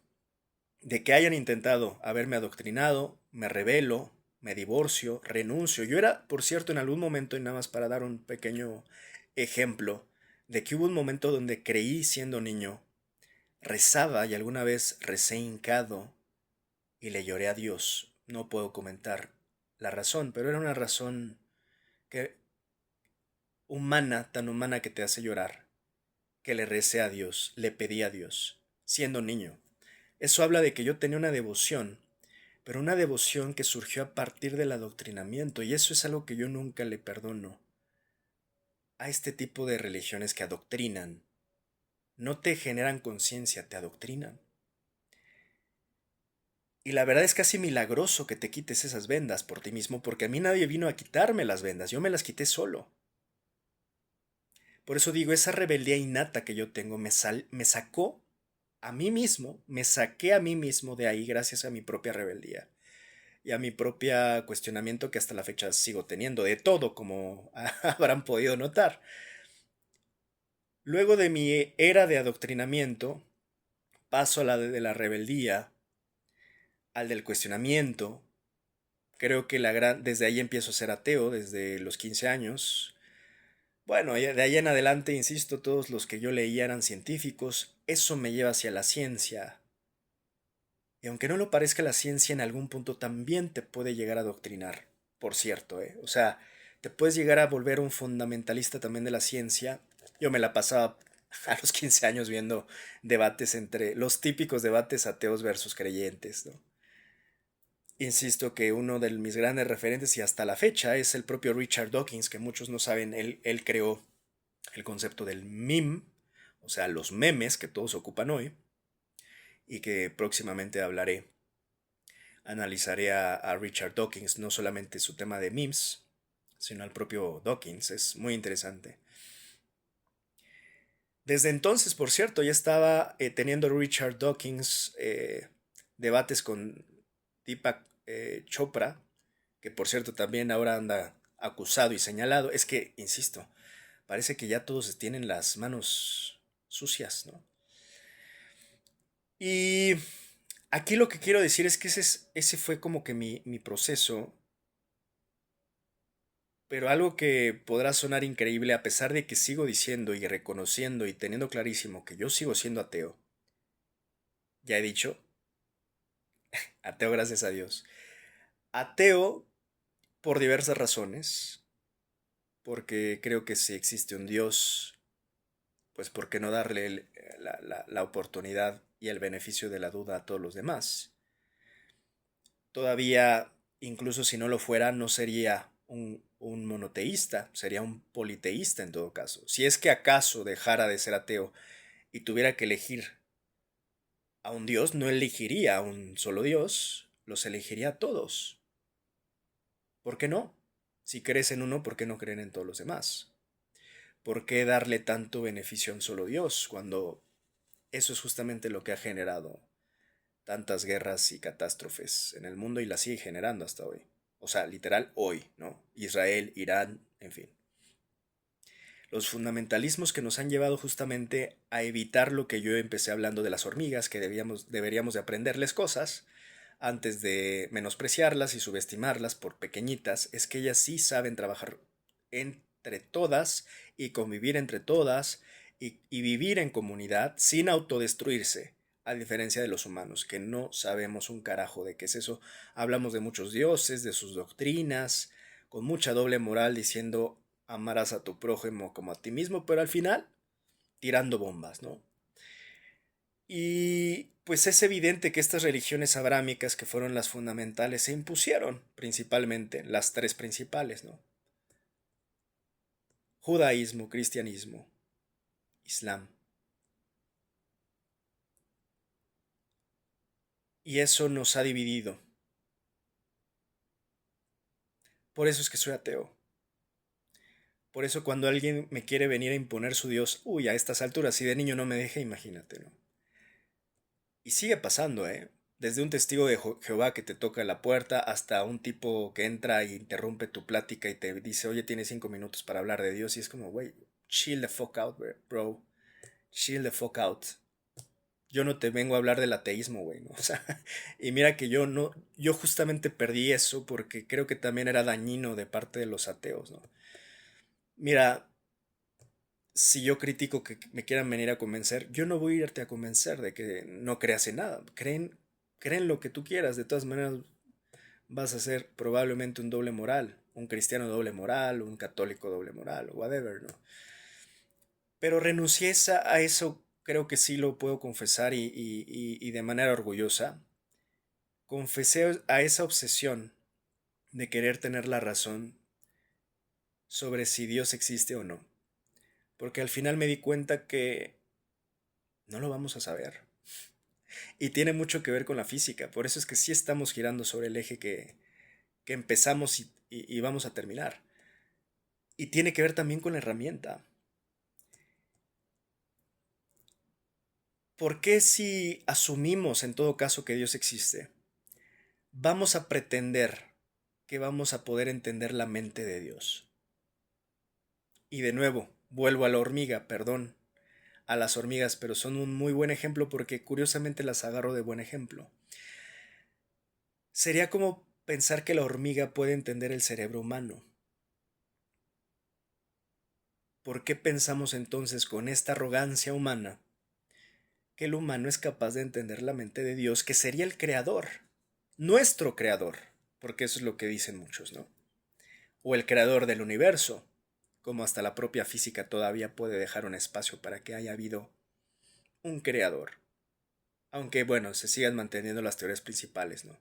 de que hayan intentado haberme adoctrinado, me rebelo, me divorcio, renuncio. Yo era, por cierto, en algún momento, y nada más para dar un pequeño ejemplo, de que hubo un momento donde creí siendo niño, rezaba y alguna vez recé hincado y le lloré a Dios. No puedo comentar la razón, pero era una razón que humana, tan humana que te hace llorar, que le recé a Dios, le pedí a Dios, siendo niño. Eso habla de que yo tenía una devoción, pero una devoción que surgió a partir del adoctrinamiento, y eso es algo que yo nunca le perdono a este tipo de religiones que adoctrinan. No te generan conciencia, te adoctrinan. Y la verdad es casi milagroso que te quites esas vendas por ti mismo, porque a mí nadie vino a quitarme las vendas, yo me las quité solo. Por eso digo, esa rebeldía innata que yo tengo me sacó a mí mismo, me saqué a mí mismo de ahí gracias a mi propia rebeldía y a mi propia cuestionamiento que hasta la fecha sigo teniendo de todo, como habrán podido notar. Luego de mi era de adoctrinamiento, paso a la de la rebeldía, al del cuestionamiento. Creo que desde ahí empiezo a ser ateo, desde los 15 años. Bueno, de ahí en adelante, insisto, todos los que yo leía eran científicos. Eso me lleva hacia la ciencia. Y aunque no lo parezca, la ciencia en algún punto también te puede llegar a adoctrinar, por cierto, ¿eh? O sea, te puedes llegar a volver un fundamentalista también de la ciencia. Yo me la pasaba a los 15 años viendo debates entre los típicos debates ateos versus creyentes, ¿no? Insisto que uno de mis grandes referentes y hasta la fecha es el propio Richard Dawkins, que muchos no saben, él creó el concepto del meme, o sea, los memes que todos ocupan hoy, y que próximamente analizaré a Richard Dawkins, no solamente su tema de memes, sino al propio Dawkins, es muy interesante. Desde entonces, por cierto, ya estaba teniendo Richard Dawkins debates con Deepak Chopra, que por cierto también ahora anda acusado y señalado. Es que, insisto, parece que ya todos tienen las manos sucias, ¿no? Y aquí lo que quiero decir es que ese fue como que mi proceso, pero algo que podrá sonar increíble a pesar de que sigo diciendo y reconociendo y teniendo clarísimo que yo sigo siendo ateo. Ya he dicho, ateo gracias a Dios. Ateo por diversas razones, porque creo que si existe un Dios, pues ¿por qué no darle la oportunidad y el beneficio de la duda a todos los demás? Todavía, incluso si no lo fuera, no sería un monoteísta, sería un politeísta en todo caso. Si es que acaso dejara de ser ateo y tuviera que elegir a un Dios, no elegiría a un solo Dios, los elegiría a todos. ¿Por qué no? Si crees en uno, ¿por qué no creen en todos los demás? ¿Por qué darle tanto beneficio a un solo Dios cuando eso es justamente lo que ha generado tantas guerras y catástrofes en el mundo y las sigue generando hasta hoy? O sea, literal hoy, ¿no? Israel, Irán, en fin. Los fundamentalismos que nos han llevado justamente a evitar lo que yo empecé hablando de las hormigas, que deberíamos de aprenderles cosas antes de menospreciarlas y subestimarlas por pequeñitas, es que ellas sí saben trabajar entre todas y convivir entre todas y vivir en comunidad sin autodestruirse, a diferencia de los humanos, que no sabemos un carajo de qué es eso. Hablamos de muchos dioses, de sus doctrinas, con mucha doble moral diciendo amarás a tu prójimo como a ti mismo, pero al final tirando bombas, ¿no? Y pues es evidente que estas religiones abrámicas, que fueron las fundamentales, se impusieron principalmente, las tres principales, ¿no? Judaísmo, cristianismo, islam. Y eso nos ha dividido. Por eso es que soy ateo. Por eso cuando alguien me quiere venir a imponer su Dios, uy, a estas alturas, si de niño no me deja, imagínate, ¿no? Y sigue pasando, ¿eh? Desde un testigo de Jehová que te toca la puerta hasta un tipo que entra e interrumpe tu plática y te dice, oye, tienes 5 minutos para hablar de Dios. Y es como, güey, chill the fuck out, bro. Chill the fuck out. Yo no te vengo a hablar del ateísmo, güey, ¿no? O sea, y mira que yo no, yo justamente perdí eso porque creo que también era dañino de parte de los ateos, ¿no? Mira, si yo critico que me quieran venir a convencer, yo no voy a irte a convencer de que no creas en nada. Creen lo que tú quieras. De todas maneras, vas a ser probablemente un doble moral, un cristiano doble moral, un católico doble moral, o whatever, ¿no? Pero renuncié a eso, creo que sí lo puedo confesar y de manera orgullosa. Confesé a esa obsesión de querer tener la razón sobre si Dios existe o no. Porque al final me di cuenta que no lo vamos a saber. Y tiene mucho que ver con la física. Por eso es que sí estamos girando sobre el eje que empezamos y vamos a terminar. Y tiene que ver también con la herramienta. ¿Por qué si asumimos en todo caso que Dios existe, vamos a pretender que vamos a poder entender la mente de Dios? Y de nuevo, vuelvo a la hormiga, perdón, a las hormigas, pero son un muy buen ejemplo porque curiosamente las agarro de buen ejemplo. Sería como pensar que la hormiga puede entender el cerebro humano. ¿Por qué pensamos entonces con esta arrogancia humana que el humano es capaz de entender la mente de Dios, que sería el creador, nuestro creador? Porque eso es lo que dicen muchos, ¿no? O el creador del universo, como hasta la propia física todavía puede dejar un espacio para que haya habido un creador. Aunque, bueno, se sigan manteniendo las teorías principales, ¿no?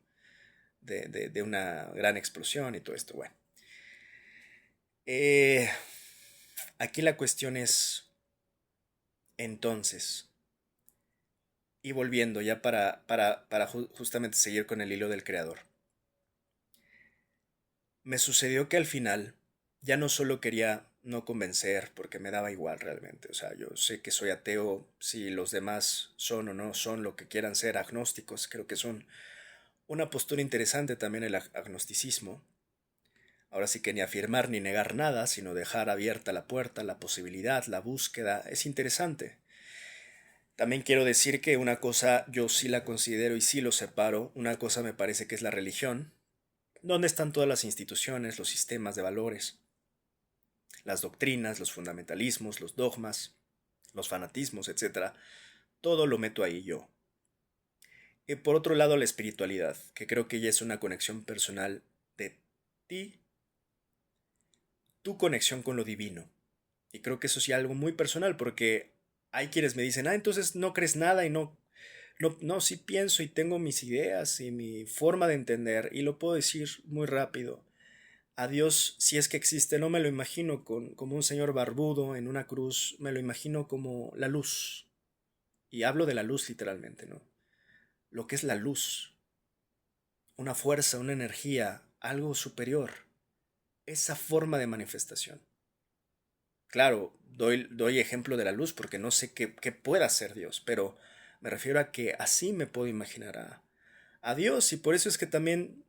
De una gran explosión y todo esto. Bueno, eh, aquí la cuestión es, entonces, y volviendo ya para justamente seguir con el hilo del creador. Me sucedió que al final ya no solo quería no convencer, porque me daba igual realmente. O sea, yo sé que soy ateo, si los demás son o no son lo que quieran ser agnósticos, creo que son una postura interesante también el agnosticismo. Ahora sí que ni afirmar ni negar nada, sino dejar abierta la puerta, la posibilidad, la búsqueda, es interesante. También quiero decir que una cosa yo sí la considero y sí lo separo. Una cosa me parece que es la religión, donde están todas las instituciones, los sistemas de valores, las doctrinas, los fundamentalismos, los dogmas, los fanatismos, etcétera. Todo lo meto ahí yo. Y por otro lado, la espiritualidad, que creo que ya es una conexión personal de ti, tu conexión con lo divino. Y creo que eso sí es algo muy personal, porque hay quienes me dicen, entonces no crees nada y no, sí pienso y tengo mis ideas y mi forma de entender, y lo puedo decir muy rápido. A Dios, si es que existe, no me lo imagino como un señor barbudo en una cruz, me lo imagino como la luz. Y hablo de la luz literalmente, ¿no? Lo que es la luz, una fuerza, una energía, algo superior, esa forma de manifestación. Claro, doy ejemplo de la luz porque no sé qué pueda ser Dios, pero me refiero a que así me puedo imaginar a Dios, y por eso es que también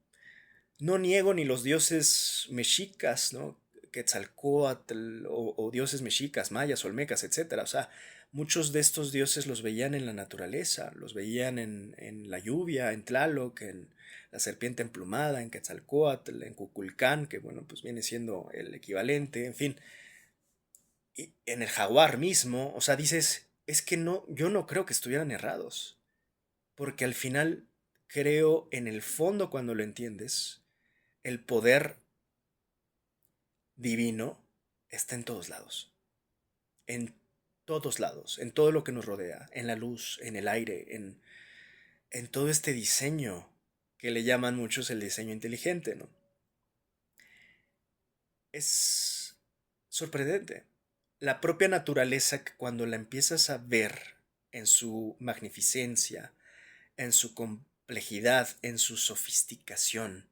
no niego ni los dioses mexicas, ¿no? Quetzalcóatl o dioses mexicas, mayas, olmecas, etcétera. O sea, muchos de estos dioses los veían en la naturaleza, los veían en la lluvia, en Tlaloc, en la serpiente emplumada, en Quetzalcóatl, en Cuculcán, que bueno, pues viene siendo el equivalente, en fin, y en el jaguar mismo. O sea, dices, es que no, yo no creo que estuvieran errados, porque al final creo en el fondo cuando lo entiendes, el poder divino está en todos lados, en todo lo que nos rodea, en la luz, en el aire, en todo este diseño que le llaman muchos el diseño inteligente, ¿no? Es sorprendente. La propia naturaleza, que cuando la empiezas a ver en su magnificencia, en su complejidad, en su sofisticación,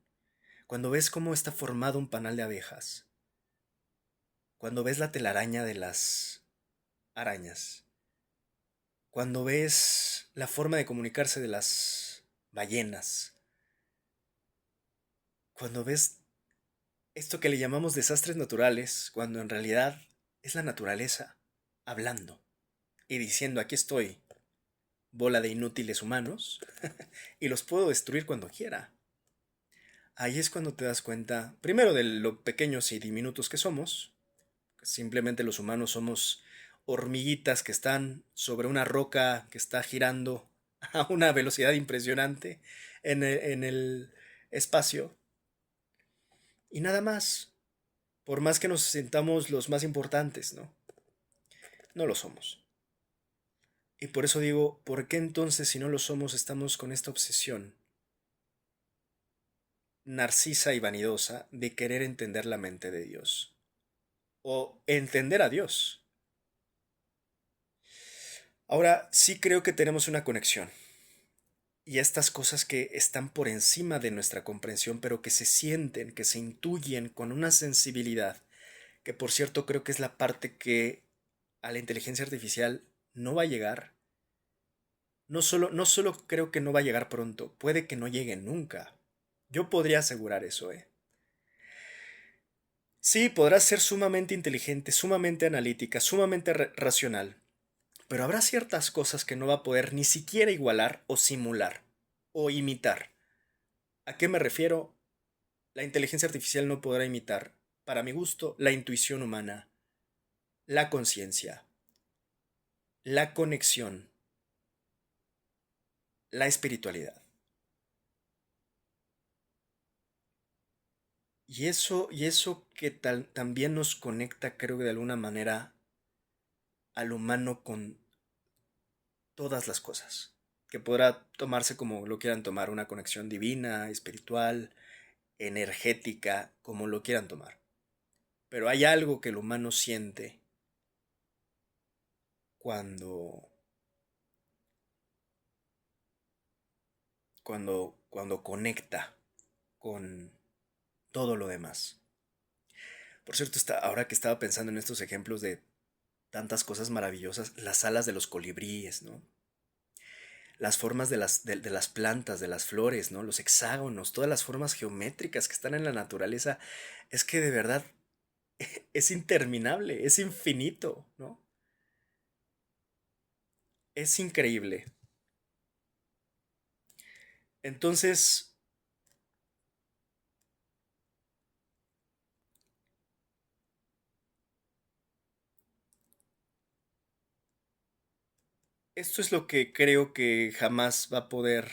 cuando ves cómo está formado un panal de abejas, cuando ves la telaraña de las arañas, cuando ves la forma de comunicarse de las ballenas, cuando ves esto que le llamamos desastres naturales, cuando en realidad es la naturaleza hablando y diciendo, aquí estoy, bola de inútiles humanos, y los puedo destruir cuando quiera. Ahí es cuando te das cuenta, primero, de lo pequeños y diminutos que somos. Simplemente los humanos somos hormiguitas que están sobre una roca que está girando a una velocidad impresionante en el espacio. Y nada más. Por más que nos sintamos los más importantes, ¿no? No lo somos. Y por eso digo, ¿por qué entonces, si no lo somos, estamos con esta obsesión narcisa y vanidosa de querer entender la mente de Dios? O entender a Dios. Ahora, sí creo que tenemos una conexión. Y estas cosas que están por encima de nuestra comprensión, pero que se sienten, que se intuyen con una sensibilidad, que por cierto creo que es la parte que a la inteligencia artificial no va a llegar. No solo creo que no va a llegar pronto, puede que no llegue nunca. Yo podría asegurar eso, ¿eh? Sí, podrá ser sumamente inteligente, sumamente analítica, sumamente racional, pero habrá ciertas cosas que no va a poder ni siquiera igualar o simular o imitar. ¿A qué me refiero? La inteligencia artificial no podrá imitar, para mi gusto, la intuición humana, la conciencia, la conexión, la espiritualidad. Y eso que también nos conecta, creo que de alguna manera, al humano con todas las cosas. Que podrá tomarse como lo quieran tomar, una conexión divina, espiritual, energética, como lo quieran tomar. Pero hay algo que el humano siente cuando, cuando conecta con todo lo demás. Por cierto, ahora que estaba pensando en estos ejemplos de tantas cosas maravillosas, las alas de los colibríes, ¿no? las formas de las plantas, de las flores, ¿no? Los hexágonos, todas las formas geométricas que están en la naturaleza, es que de verdad es interminable, es infinito, ¿no? Es increíble. Entonces, esto es lo que creo que jamás va a poder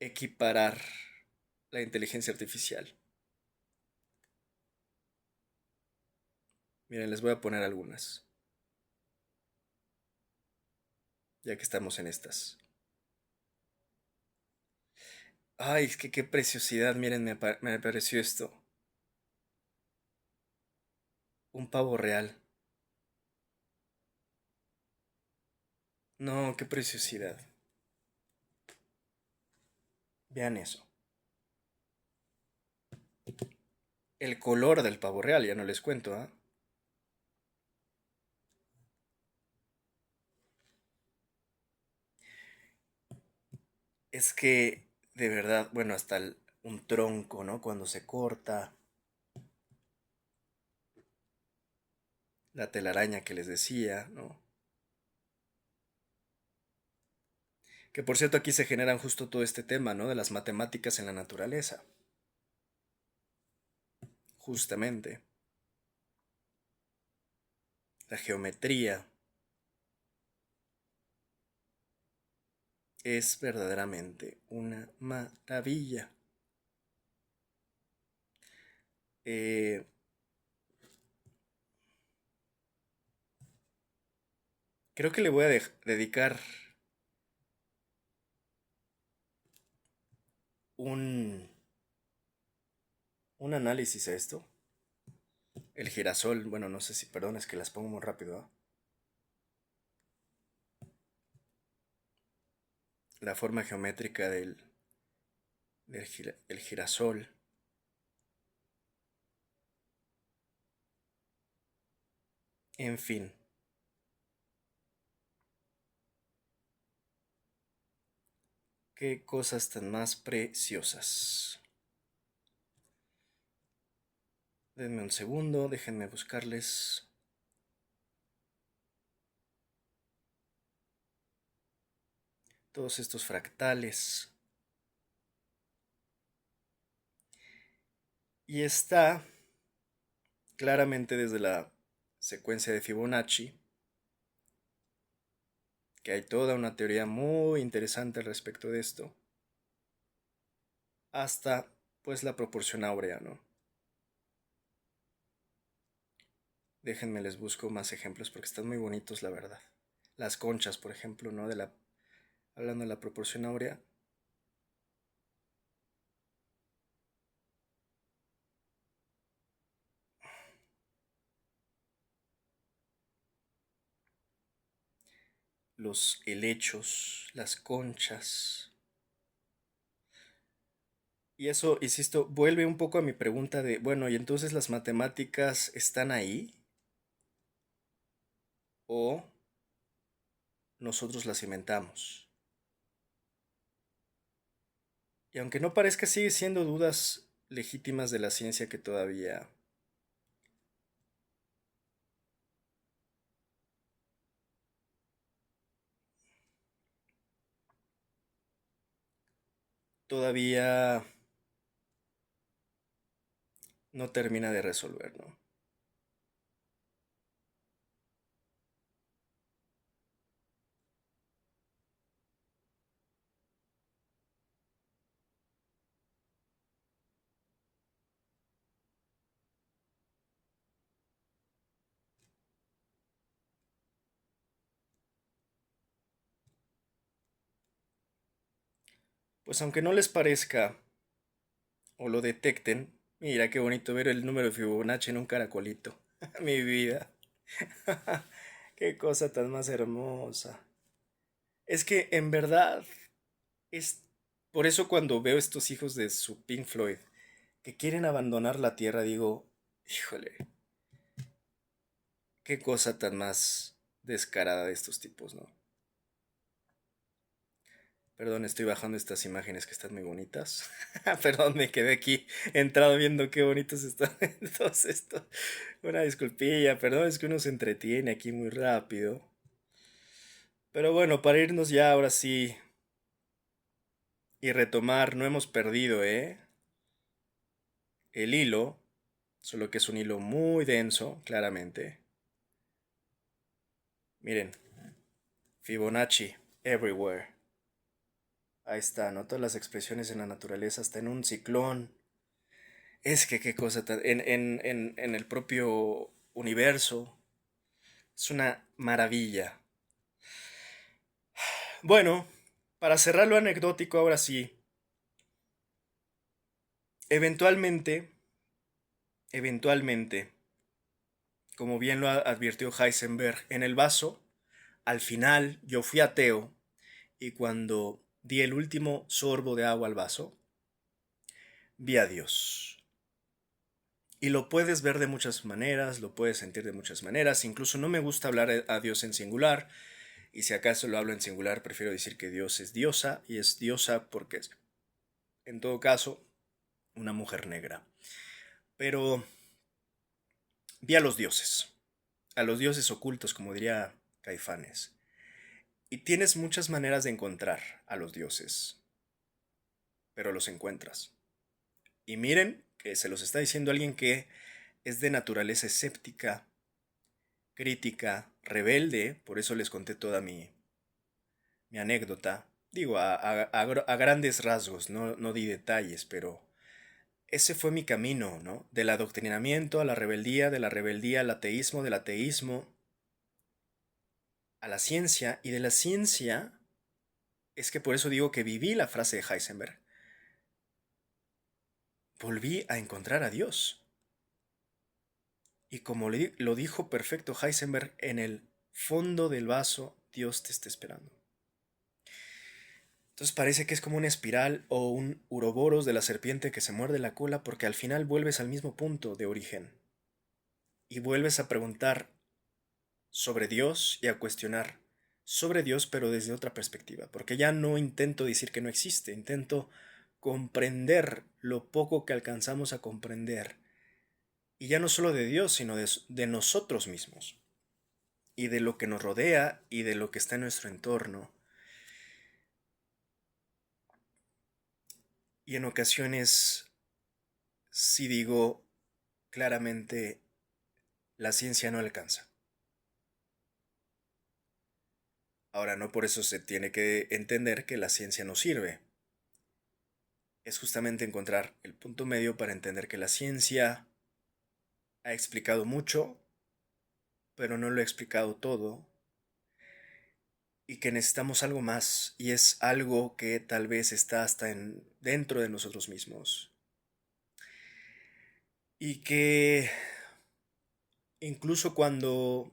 equiparar la inteligencia artificial. Miren, les voy a poner algunas, ya que estamos en estas. Ay, es que qué preciosidad, miren, me pareció esto. Un pavo real. No, qué preciosidad. Vean eso. El color del pavo real, ya no les cuento, ¿ah? Es que, de verdad, bueno, hasta un tronco, ¿no? Cuando se corta, la telaraña que les decía, ¿no? Que por cierto aquí se generan justo todo este tema, ¿no? De las matemáticas en la naturaleza. Justamente. La geometría es verdaderamente una maravilla. Eh, Creo que le voy a dedicar un, un análisis a esto. El girasol, bueno, no sé si, perdón, es que las pongo muy rápido, ¿ah? La forma geométrica el girasol. En fin, qué cosas tan más preciosas. Denme un segundo, déjenme buscarles todos estos fractales. Y está claramente desde la secuencia de Fibonacci, que hay toda una teoría muy interesante al respecto de esto, hasta pues la proporción áurea, ¿no? Déjenme les busco más ejemplos porque están muy bonitos, la verdad. Las conchas, por ejemplo, ¿no? Hablando de la proporción áurea. Los helechos, las conchas. Y eso, insisto, vuelve un poco a mi pregunta de, bueno, ¿y entonces las matemáticas están ahí? ¿O nosotros las inventamos? Y aunque no parezca, sigue siendo dudas legítimas de la ciencia que todavía no termina de resolver, ¿no? Pues aunque no les parezca o lo detecten, mira qué bonito ver el número de Fibonacci en un caracolito. Mi vida. Qué cosa tan más hermosa. Es que en verdad es por eso cuando veo estos hijos de su Pink Floyd que quieren abandonar la Tierra, digo, híjole, qué cosa tan más descarada de estos tipos, ¿no? Perdón, estoy bajando estas imágenes que están muy bonitas. Perdón, me quedé aquí entrado viendo qué bonitos están todos estos. Una disculpilla, perdón, es que uno se entretiene aquí muy rápido. Pero bueno, para irnos ya ahora sí y retomar, no hemos perdido, el hilo, solo que es un hilo muy denso, claramente. Miren, Fibonacci, everywhere. Ahí está, ¿no? Todas las expresiones en la naturaleza, hasta en un ciclón. Es que qué cosa tan... en el propio universo. Es una maravilla. Bueno, para cerrar lo anecdótico, ahora sí. Eventualmente, eventualmente, como bien lo advirtió Heisenberg, en el vaso, al final yo fui ateo y cuando di el último sorbo de agua al vaso, vi a Dios. Y lo puedes ver de muchas maneras, lo puedes sentir de muchas maneras, incluso no me gusta hablar a Dios en singular, y si acaso lo hablo en singular, prefiero decir que Dios es diosa, y es diosa porque es, en todo caso, una mujer negra. Pero vi a los dioses ocultos, como diría Caifanes. Y tienes muchas maneras de encontrar a los dioses, pero los encuentras. Y miren que se los está diciendo alguien que es de naturaleza escéptica, crítica, rebelde, por eso les conté toda mi anécdota. Digo, a grandes rasgos, no di detalles, pero ese fue mi camino, ¿no? Del adoctrinamiento a la rebeldía, de la rebeldía al ateísmo, del ateísmo a la ciencia, y de la ciencia es que por eso digo que viví la frase de Heisenberg. Volví a encontrar a Dios. Y como lo dijo perfecto Heisenberg, en el fondo del vaso Dios te está esperando. Entonces parece que es como una espiral o un uroboros de la serpiente que se muerde la cola porque al final vuelves al mismo punto de origen. Y vuelves a preguntar sobre Dios y a cuestionar sobre Dios pero desde otra perspectiva. Porque ya no intento decir que no existe, intento comprender lo poco que alcanzamos a comprender. Y ya no solo de Dios, sino de nosotros mismos. Y de lo que nos rodea y de lo que está en nuestro entorno. Y en ocasiones, si digo claramente, la ciencia no alcanza. Ahora, no por eso se tiene que entender que la ciencia no sirve. Es justamente encontrar el punto medio para entender que la ciencia ha explicado mucho, pero no lo ha explicado todo, y que necesitamos algo más, y es algo que tal vez está hasta dentro de nosotros mismos. Y que incluso cuando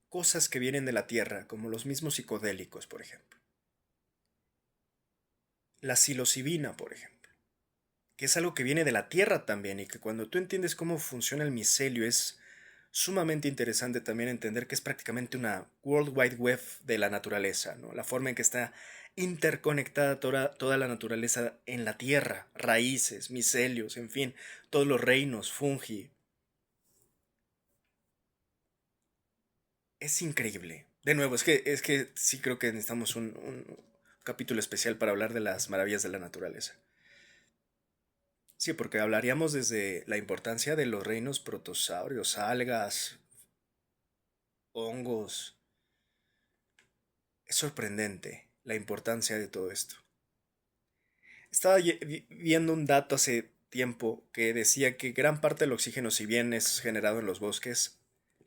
cosas que vienen de la Tierra, como los mismos psicodélicos, por ejemplo, la psilocibina, por ejemplo, que es algo que viene de la Tierra también, y que cuando tú entiendes cómo funciona el micelio es sumamente interesante también entender que es prácticamente una World Wide Web de la naturaleza, ¿no? La forma en que está interconectada toda la naturaleza en la Tierra, raíces, micelios, en fin, todos los reinos, fungi. Es increíble. De nuevo, es que sí creo que necesitamos un capítulo especial para hablar de las maravillas de la naturaleza. Sí, porque hablaríamos desde la importancia de los reinos protosaurios, algas, hongos. Es sorprendente la importancia de todo esto. Estaba viendo un dato hace tiempo que decía que gran parte del oxígeno, si bien es generado en los bosques,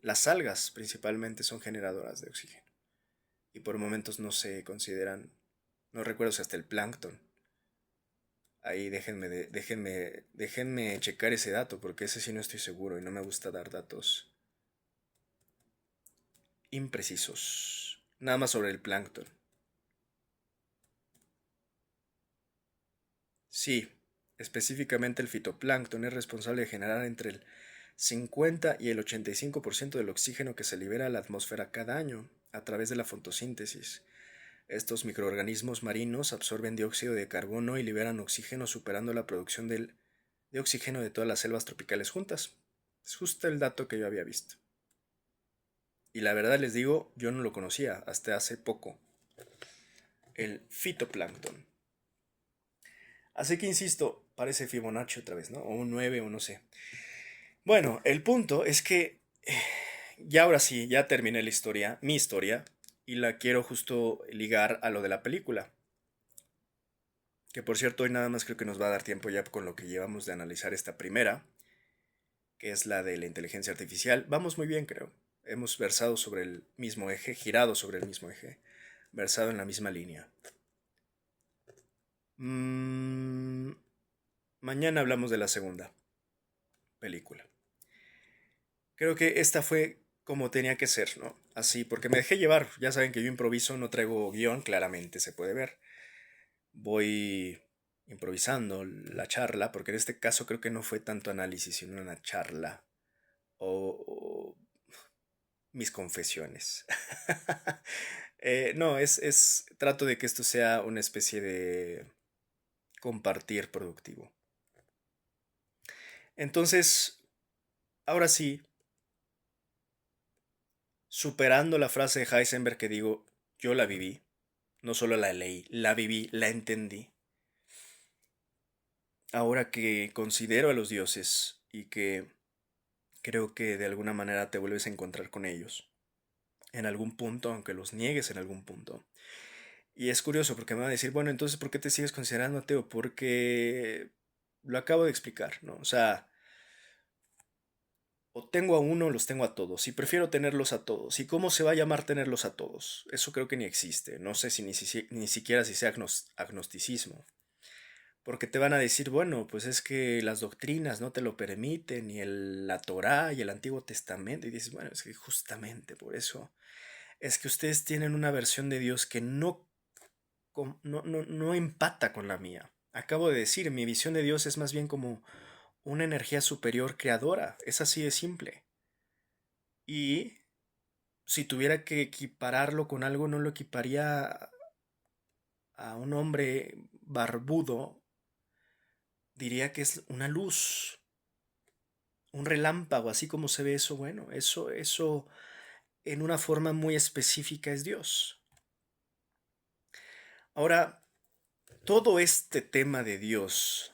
las algas principalmente son generadoras de oxígeno. Y por momentos no se consideran, no recuerdo si hasta el plancton. Ahí déjenme checar ese dato, porque ese sí no estoy seguro y no me gusta dar datos imprecisos. Nada más sobre el plancton. Sí, específicamente el fitoplancton es responsable de generar entre el 50 y el 85% del oxígeno que se libera a la atmósfera cada año a través de la fotosíntesis. Estos microorganismos marinos absorben dióxido de carbono y liberan oxígeno, superando la producción de oxígeno de todas las selvas tropicales juntas. Es justo el dato que yo había visto. Y la verdad les digo, yo no lo conocía hasta hace poco. El fitoplancton. Así que insisto, parece Fibonacci otra vez, ¿no? O un 9 o no sé. Bueno, el punto es que ya ahora sí, ya terminé la historia, mi historia, y la quiero justo ligar a lo de la película. Que por cierto, hoy nada más creo que nos va a dar tiempo ya con lo que llevamos de analizar esta primera, que es la de la inteligencia artificial. Vamos muy bien, creo. Hemos versado sobre el mismo eje, girado sobre el mismo eje, versado en la misma línea. Mañana hablamos de la segunda película. Creo que esta fue como tenía que ser, ¿no? Así, porque me dejé llevar. Ya saben que yo improviso, no traigo guión, claramente se puede ver. Voy improvisando la charla, porque en este caso creo que no fue tanto análisis, sino una charla o mis confesiones. No, trato de que esto sea una especie de compartir productivo. Entonces, ahora sí, superando la frase de Heisenberg que digo, yo la viví, no solo la leí, la viví, la entendí. Ahora que considero a los dioses y que creo que de alguna manera te vuelves a encontrar con ellos, en algún punto, aunque los niegues en algún punto. Y es curioso porque me van a decir, bueno, entonces, ¿por qué te sigues considerando ateo? Porque lo acabo de explicar, ¿no? O sea, o tengo a uno o los tengo a todos, y prefiero tenerlos a todos. ¿Y cómo se va a llamar tenerlos a todos? Eso creo que ni existe. No sé si ni siquiera si sea agnosticismo. Porque te van a decir, bueno, pues es que las doctrinas no te lo permiten, ni la Torá y el Antiguo Testamento. Y dices, bueno, es que justamente por eso es que ustedes tienen una versión de Dios que no empata con la mía. Acabo de decir, mi visión de Dios es más bien como una energía superior creadora. Es así de simple. Y si tuviera que equipararlo con algo, no lo equiparía a un hombre barbudo. Diría que es una luz, un relámpago, así como se ve eso, bueno, eso en una forma muy específica es Dios. Ahora, todo este tema de Dios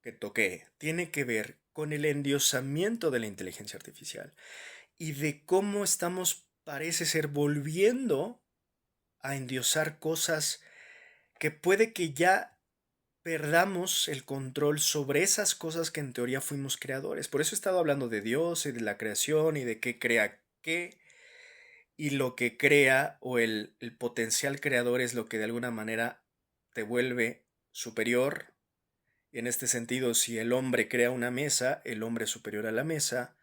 que toqué tiene que ver con el endiosamiento de la inteligencia artificial y de cómo estamos, parece ser, volviendo a endiosar cosas que puede que ya perdamos el control sobre esas cosas que en teoría fuimos creadores. Por eso he estado hablando de Dios y de la creación y de qué crea qué, y lo que crea o el potencial creador es lo que de alguna manera te vuelve superior. Y en este sentido, si el hombre crea una mesa, el hombre es superior a la mesa.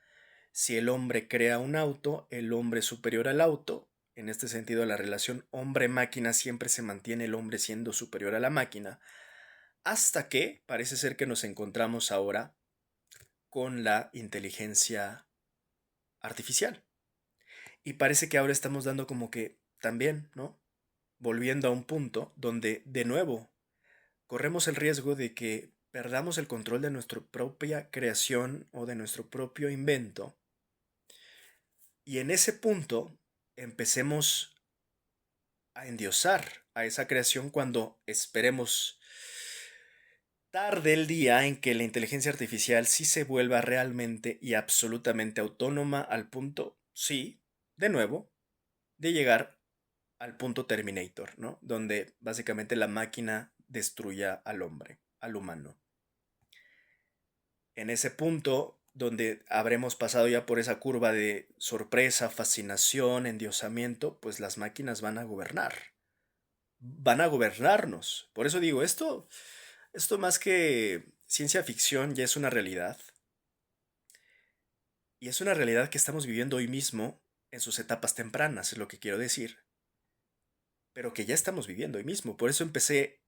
Si el hombre crea un auto, el hombre es superior al auto. En este sentido, la relación hombre-máquina siempre se mantiene el hombre siendo superior a la máquina. Hasta que parece ser que nos encontramos ahora con la inteligencia artificial. Y parece que ahora estamos dando como que también, ¿no? Volviendo a un punto donde, de nuevo, corremos el riesgo de que perdamos el control de nuestra propia creación o de nuestro propio invento. Y en ese punto empecemos a endiosar a esa creación cuando esperemos tarde el día en que la inteligencia artificial sí se vuelva realmente y absolutamente autónoma al punto, sí, de nuevo, de llegar al punto Terminator, ¿no? Donde básicamente la máquina destruya al hombre, al humano. En ese punto donde habremos pasado ya por esa curva de sorpresa, fascinación, endiosamiento, pues las máquinas van a gobernar, van a gobernarnos. Por eso digo, esto más que ciencia ficción ya es una realidad. Y es una realidad que estamos viviendo hoy mismo en sus etapas tempranas, es lo que quiero decir. Pero que ya estamos viviendo hoy mismo. Por eso empecé,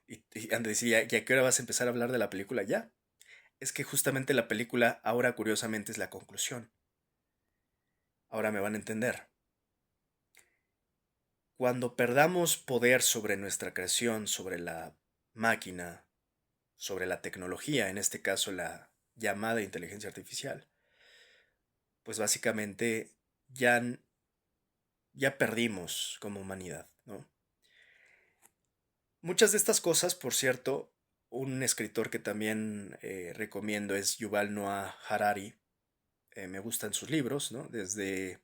y antes decía, ¿y a qué hora vas a empezar a hablar de la película ya? Es que justamente la película ahora curiosamente es la conclusión. Ahora me van a entender. cuando perdamos poder sobre nuestra creación, sobre la máquina, sobre la tecnología, en este caso la llamada inteligencia artificial, pues básicamente ya, ya perdimos como humanidad, ¿no? Muchas de estas cosas, por cierto, un escritor que también recomiendo es Yuval Noah Harari. Me gustan sus libros, ¿no? Desde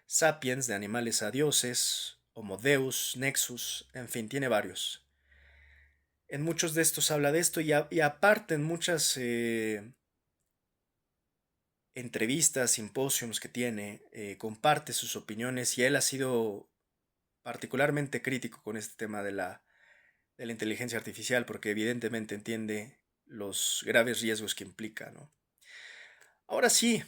Sapiens, de animales a dioses, Homo Deus, Nexus, en fin, tiene varios. En muchos de estos habla de esto y aparte en muchas entrevistas, simposios que tiene, comparte sus opiniones y él ha sido particularmente crítico con este tema de la inteligencia artificial porque evidentemente entiende los graves riesgos que implica, ¿no? Ahora sí,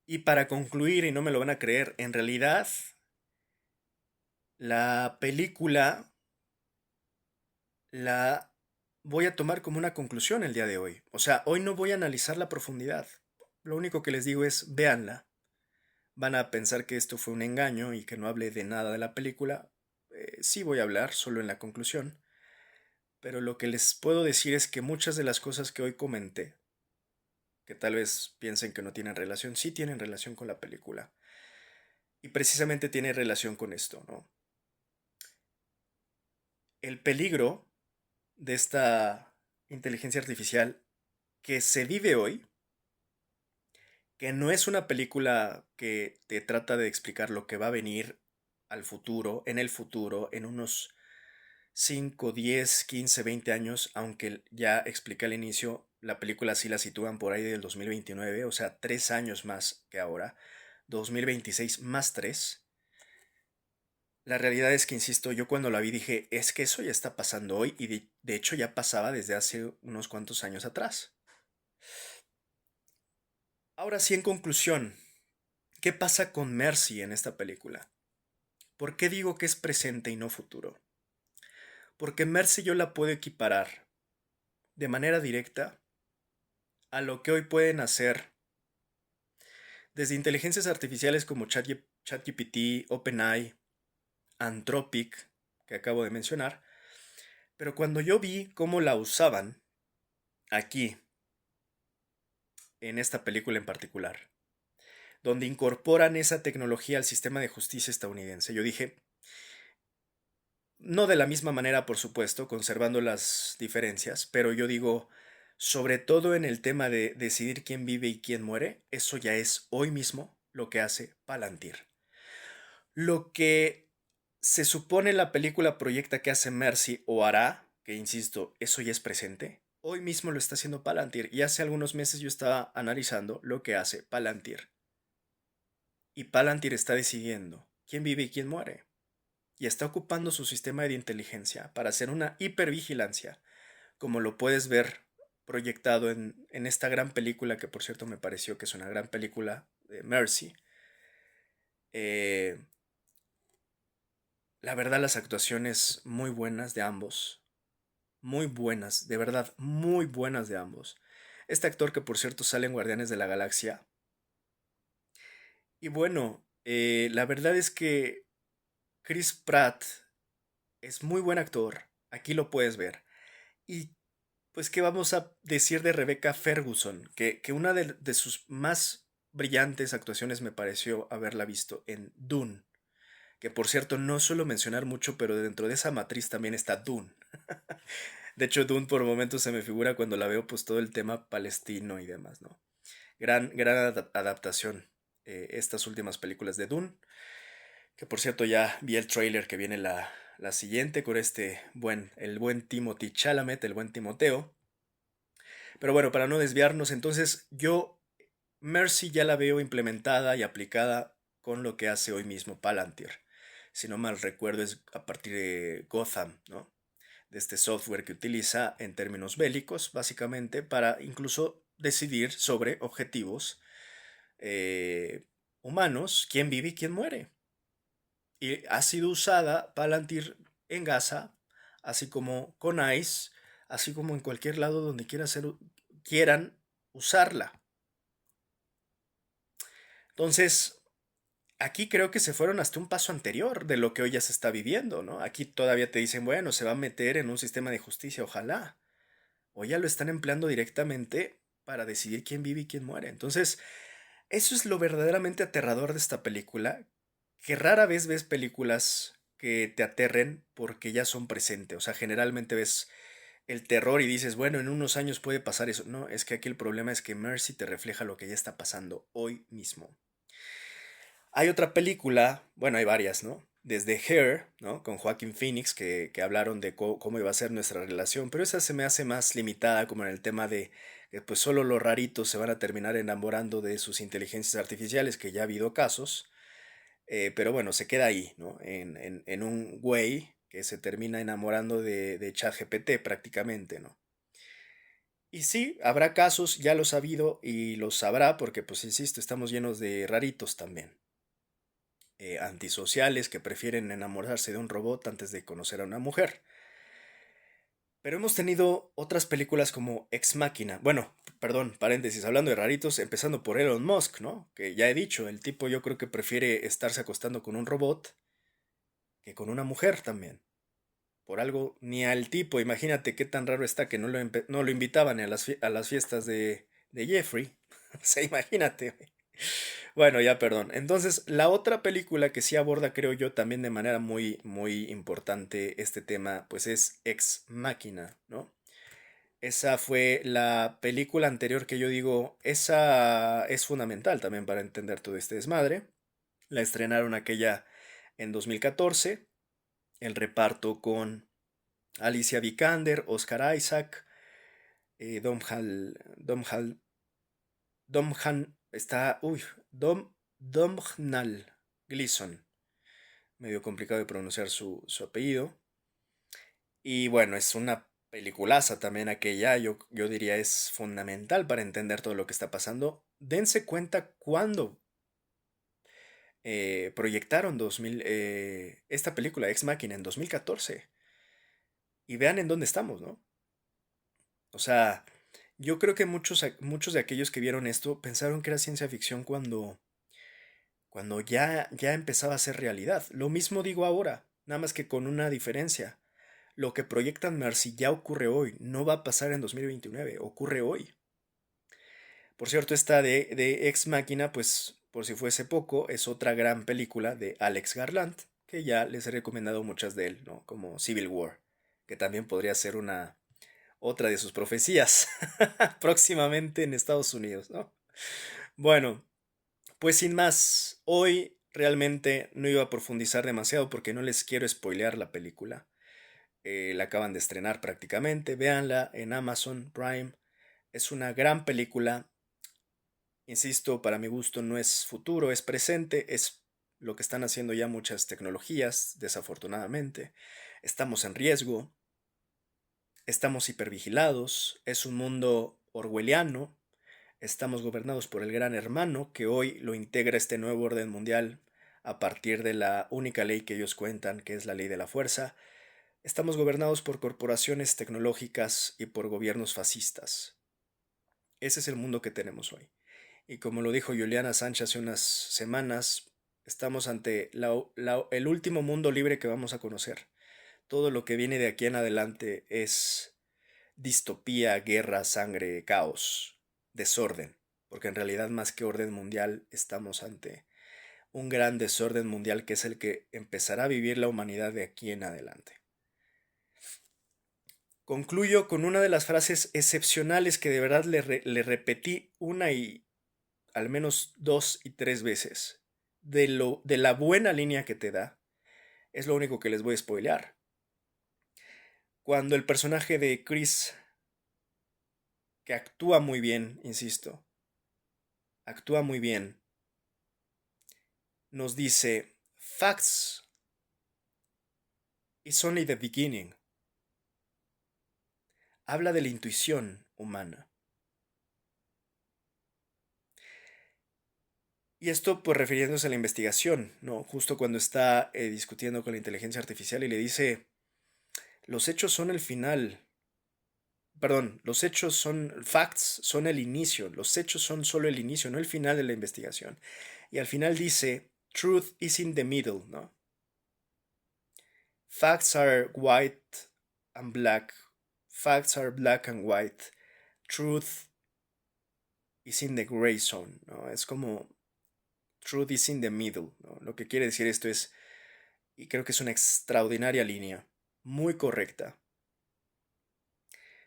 y para concluir, y no me lo van a creer, en realidad la película la voy a tomar como una conclusión el día de hoy. O sea, hoy no voy a analizar la profundidad. Lo único que les digo es, véanla. Van a pensar que esto fue un engaño y que no hable de nada de la película. Sí voy a hablar, solo en la conclusión. Pero lo que les puedo decir es que muchas de las cosas que hoy comenté, que tal vez piensen que no tienen relación, sí tienen relación con la película. Y precisamente tiene relación con esto, ¿no? El peligro de esta inteligencia artificial que se vive hoy, que no es una película que te trata de explicar lo que va a venir al futuro, en unos 5, 10, 15, 20 años, aunque ya expliqué al inicio, la película sí la sitúan por ahí del 2029, o sea, 3 años más que ahora, 2026 más 3. La realidad es que, insisto, yo cuando la vi dije, es que eso ya está pasando hoy y de hecho ya pasaba desde hace unos cuantos años atrás. Ahora sí, en conclusión, ¿qué pasa con Mercy en esta película? ¿Por qué digo que es presente y no futuro? Porque Mercy yo la puedo equiparar de manera directa a lo que hoy pueden hacer desde inteligencias artificiales como ChatGPT, OpenAI, Anthropic, que acabo de mencionar, pero cuando yo vi cómo la usaban aquí, en esta película en particular, donde incorporan esa tecnología al sistema de justicia estadounidense, yo dije, no de la misma manera, por supuesto, conservando las diferencias, pero yo digo, sobre todo en el tema de decidir quién vive y quién muere, eso ya es hoy mismo lo que hace Palantir. Lo que se supone la película proyecta que hace Mercy o hará, que insisto, eso ya es presente, hoy mismo lo está haciendo Palantir y hace algunos meses yo estaba analizando lo que hace Palantir. Y Palantir está decidiendo quién vive y quién muere. Y está ocupando su sistema de inteligencia para hacer una hipervigilancia, como lo puedes ver proyectado en esta gran película, que por cierto me pareció que es una gran película, de Mercy. Eh, la verdad, las actuaciones muy buenas de ambos. Muy buenas, de verdad, muy buenas de ambos. Este actor que por cierto sale en Guardianes de la Galaxia. Y bueno, la verdad es que Chris Pratt es muy buen actor. Aquí lo puedes ver. Y pues, ¿qué vamos a decir de Rebecca Ferguson? Que una de sus más brillantes actuaciones me pareció haberla visto en Dune. Que por cierto, no suelo mencionar mucho, pero dentro de esa matriz también está Dune. De hecho, Dune por momentos se me figura cuando la veo, pues todo el tema palestino y demás, ¿no? Gran adaptación. Estas últimas películas de Dune. Que por cierto, ya vi el trailer que viene la siguiente con el buen Timothy Chalamet, el buen Timoteo. Pero bueno, para no desviarnos, entonces yo Mercy ya la veo implementada y aplicada con lo que hace hoy mismo Palantir. Si no mal recuerdo es a partir de Gotham, ¿no? De este software que utiliza en términos bélicos, básicamente, para incluso decidir sobre objetivos humanos, quién vive y quién muere. Y ha sido usada Palantir en Gaza, así como con ICE, así como en cualquier lado donde quieran usarla. Entonces, aquí creo que se fueron hasta un paso anterior de lo que hoy ya se está viviendo, ¿no? Aquí todavía te dicen, bueno, se va a meter en un sistema de justicia, ojalá. O ya lo están empleando directamente para decidir quién vive y quién muere. Entonces, eso es lo verdaderamente aterrador de esta película, que rara vez ves películas que te aterren porque ya son presente. O sea, generalmente ves el terror y dices, bueno, en unos años puede pasar eso. No, es que aquí el problema es que Mercy te refleja lo que ya está pasando hoy mismo. Hay otra película, bueno, hay varias, ¿no? Desde Hair, ¿no? Con Joaquin Phoenix, que hablaron de cómo iba a ser nuestra relación, pero esa se me hace más limitada como en el tema de que pues solo los raritos se van a terminar enamorando de sus inteligencias artificiales, que ya ha habido casos, pero bueno, se queda ahí, ¿no? En un güey que se termina enamorando de ChatGPT prácticamente, ¿no? Y sí, habrá casos, ya los ha habido y los sabrá, porque pues insisto, estamos llenos de raritos también, antisociales que prefieren enamorarse de un robot antes de conocer a una mujer. Pero hemos tenido otras películas como Ex Machina. Bueno, perdón, paréntesis, hablando de raritos, empezando por Elon Musk, ¿no? Que ya he dicho, el tipo yo creo que prefiere estarse acostando con un robot que con una mujer también. Por algo, ni al tipo, imagínate qué tan raro está que no lo invitaban a a las fiestas de Jeffrey. O sea, imagínate. Bueno, ya perdón. Entonces, la otra película que sí aborda, creo yo, también de manera muy, muy importante este tema, pues es Ex Machina, ¿no? Esa fue la película anterior que yo digo, esa es fundamental también para entender todo este desmadre. La estrenaron aquella en 2014, el reparto con Alicia Vikander, Oscar Isaac, Domhan, está, uy, Domhnall Gleeson, medio complicado de pronunciar su apellido. Y bueno, es una peliculaza también aquella, yo diría es fundamental para entender todo lo que está pasando. Dense cuenta cuando proyectaron esta película, Ex Machina, en 2014. Y vean en dónde estamos, ¿no? O sea, yo creo que muchos de aquellos que vieron esto pensaron que era ciencia ficción cuando ya empezaba a ser realidad. Lo mismo digo ahora, nada más que con una diferencia. Lo que proyectan Mercy ya ocurre hoy, no va a pasar en 2029, ocurre hoy. Por cierto, esta de Ex Machina, pues por si fuese poco, es otra gran película de Alex Garland, que ya les he recomendado muchas de él, ¿no? Como Civil War, que también podría ser otra de sus profecías próximamente en Estados Unidos, ¿no? Bueno, pues sin más, hoy realmente no iba a profundizar demasiado porque no les quiero spoilear la película. La acaban de estrenar prácticamente, véanla en Amazon Prime. Es una gran película. Insisto, para mi gusto no es futuro, es presente, es lo que están haciendo ya muchas tecnologías, desafortunadamente. Estamos en riesgo, estamos hipervigilados, es un mundo orwelliano, estamos gobernados por el gran hermano que hoy lo integra este nuevo orden mundial a partir de la única ley que ellos cuentan, que es la ley de la fuerza. Estamos gobernados por corporaciones tecnológicas y por gobiernos fascistas. Ese es el mundo que tenemos hoy. Y como lo dijo Juliana Sánchez hace unas semanas, estamos ante el último mundo libre que vamos a conocer. Todo lo que viene de aquí en adelante es distopía, guerra, sangre, caos, desorden. Porque en realidad más que orden mundial estamos ante un gran desorden mundial que es el que empezará a vivir la humanidad de aquí en adelante. Concluyo con una de las frases excepcionales que de verdad le repetí una y al menos 2 y 3 veces de la buena línea que te da. Es lo único que les voy a spoilear. Cuando el personaje de Chris, que actúa muy bien, insisto, actúa muy bien, nos dice, facts is only the beginning. Habla de la intuición humana. Y esto pues refiriéndose a la investigación, ¿no? Justo cuando está discutiendo con la inteligencia artificial y le dice, los hechos son el final. Perdón, los hechos son, facts son el inicio, los hechos son solo el inicio, no el final de la investigación. Y al final dice, truth is in the middle, ¿no? Facts are white and black. Facts are black and white. Truth is in the gray zone, ¿no? Es como truth is in the middle, ¿no? Lo que quiere decir esto es, y creo que es una extraordinaria línea, muy correcta,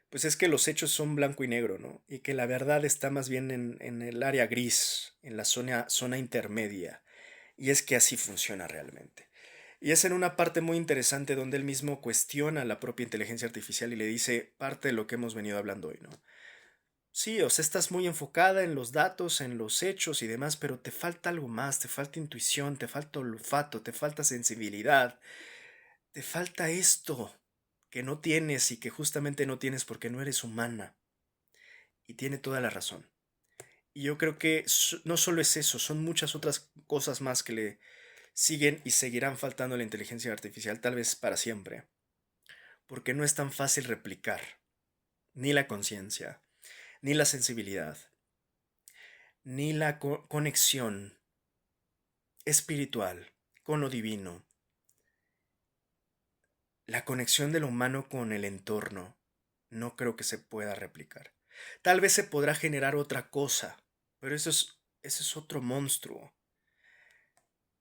pues es que los hechos son blanco y negro, ¿no? Y que la verdad está más bien en el área gris, en la zona intermedia. Y es que así funciona realmente. Y es en una parte muy interesante donde él mismo cuestiona la propia inteligencia artificial y le dice parte de lo que hemos venido hablando hoy, ¿no? Sí, o sea, estás muy enfocada en los datos, en los hechos y demás, pero te falta algo más, te falta intuición, te falta olfato, te falta sensibilidad, te falta esto que no tienes y que justamente no tienes porque no eres humana. Y tiene toda la razón. Y yo creo que no solo es eso, son muchas otras cosas más que le siguen y seguirán faltando a la inteligencia artificial, tal vez para siempre, porque no es tan fácil replicar ni la conciencia, ni la sensibilidad, ni la conexión espiritual con lo divino, la conexión de lo humano con el entorno. No creo que se pueda replicar. Tal vez se podrá generar otra cosa, pero eso es otro monstruo.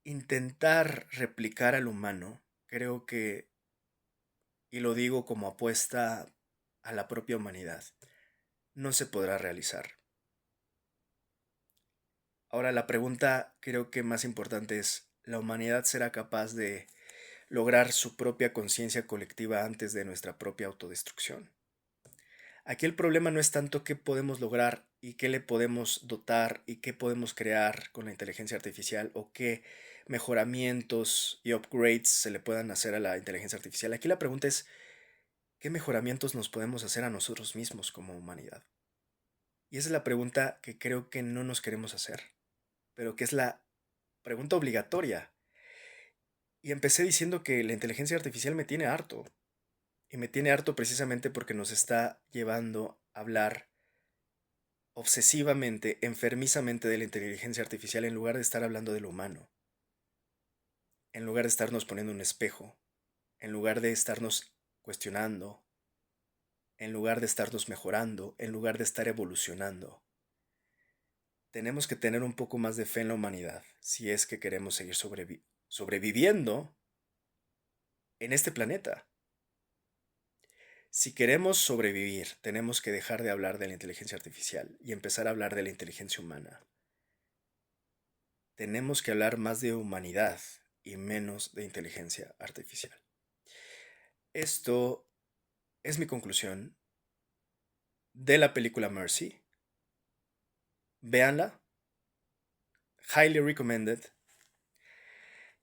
Intentar replicar al humano, creo que, y lo digo como apuesta a la propia humanidad, no se podrá realizar. Ahora la pregunta creo que más importante es, ¿la humanidad será capaz de lograr su propia conciencia colectiva antes de nuestra propia autodestrucción? Aquí el problema no es tanto qué podemos lograr y qué le podemos dotar y qué podemos crear con la inteligencia artificial o qué mejoramientos y upgrades se le puedan hacer a la inteligencia artificial. Aquí la pregunta es, ¿qué mejoramientos nos podemos hacer a nosotros mismos como humanidad? Y esa es la pregunta que creo que no nos queremos hacer, pero que es la pregunta obligatoria. Y empecé diciendo que la inteligencia artificial me tiene harto. Y me tiene harto precisamente porque nos está llevando a hablar obsesivamente, enfermizamente de la inteligencia artificial en lugar de estar hablando de lo humano, en lugar de estarnos poniendo un espejo, en lugar de estarnos cuestionando, en lugar de estarnos mejorando, en lugar de estar evolucionando. Tenemos que tener un poco más de fe en la humanidad si es que queremos seguir sobreviviendo en este planeta. Si queremos sobrevivir, tenemos que dejar de hablar de la inteligencia artificial y empezar a hablar de la inteligencia humana. Tenemos que hablar más de humanidad y menos de inteligencia artificial. Esto es mi conclusión de la película Mercy. Véanla, highly recommended,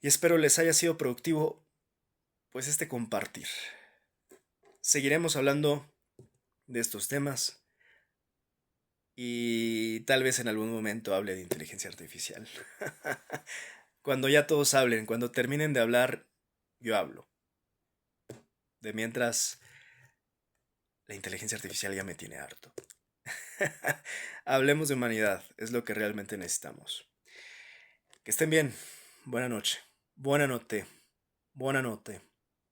y espero les haya sido productivo pues este compartir. Seguiremos hablando de estos temas y tal vez en algún momento hable de inteligencia artificial. Cuando ya todos hablen, cuando terminen de hablar, yo hablo. De mientras, la inteligencia artificial ya me tiene harto. Hablemos de humanidad, es lo que realmente necesitamos. Que estén bien. Buena noche. Buena noche. Buena noche.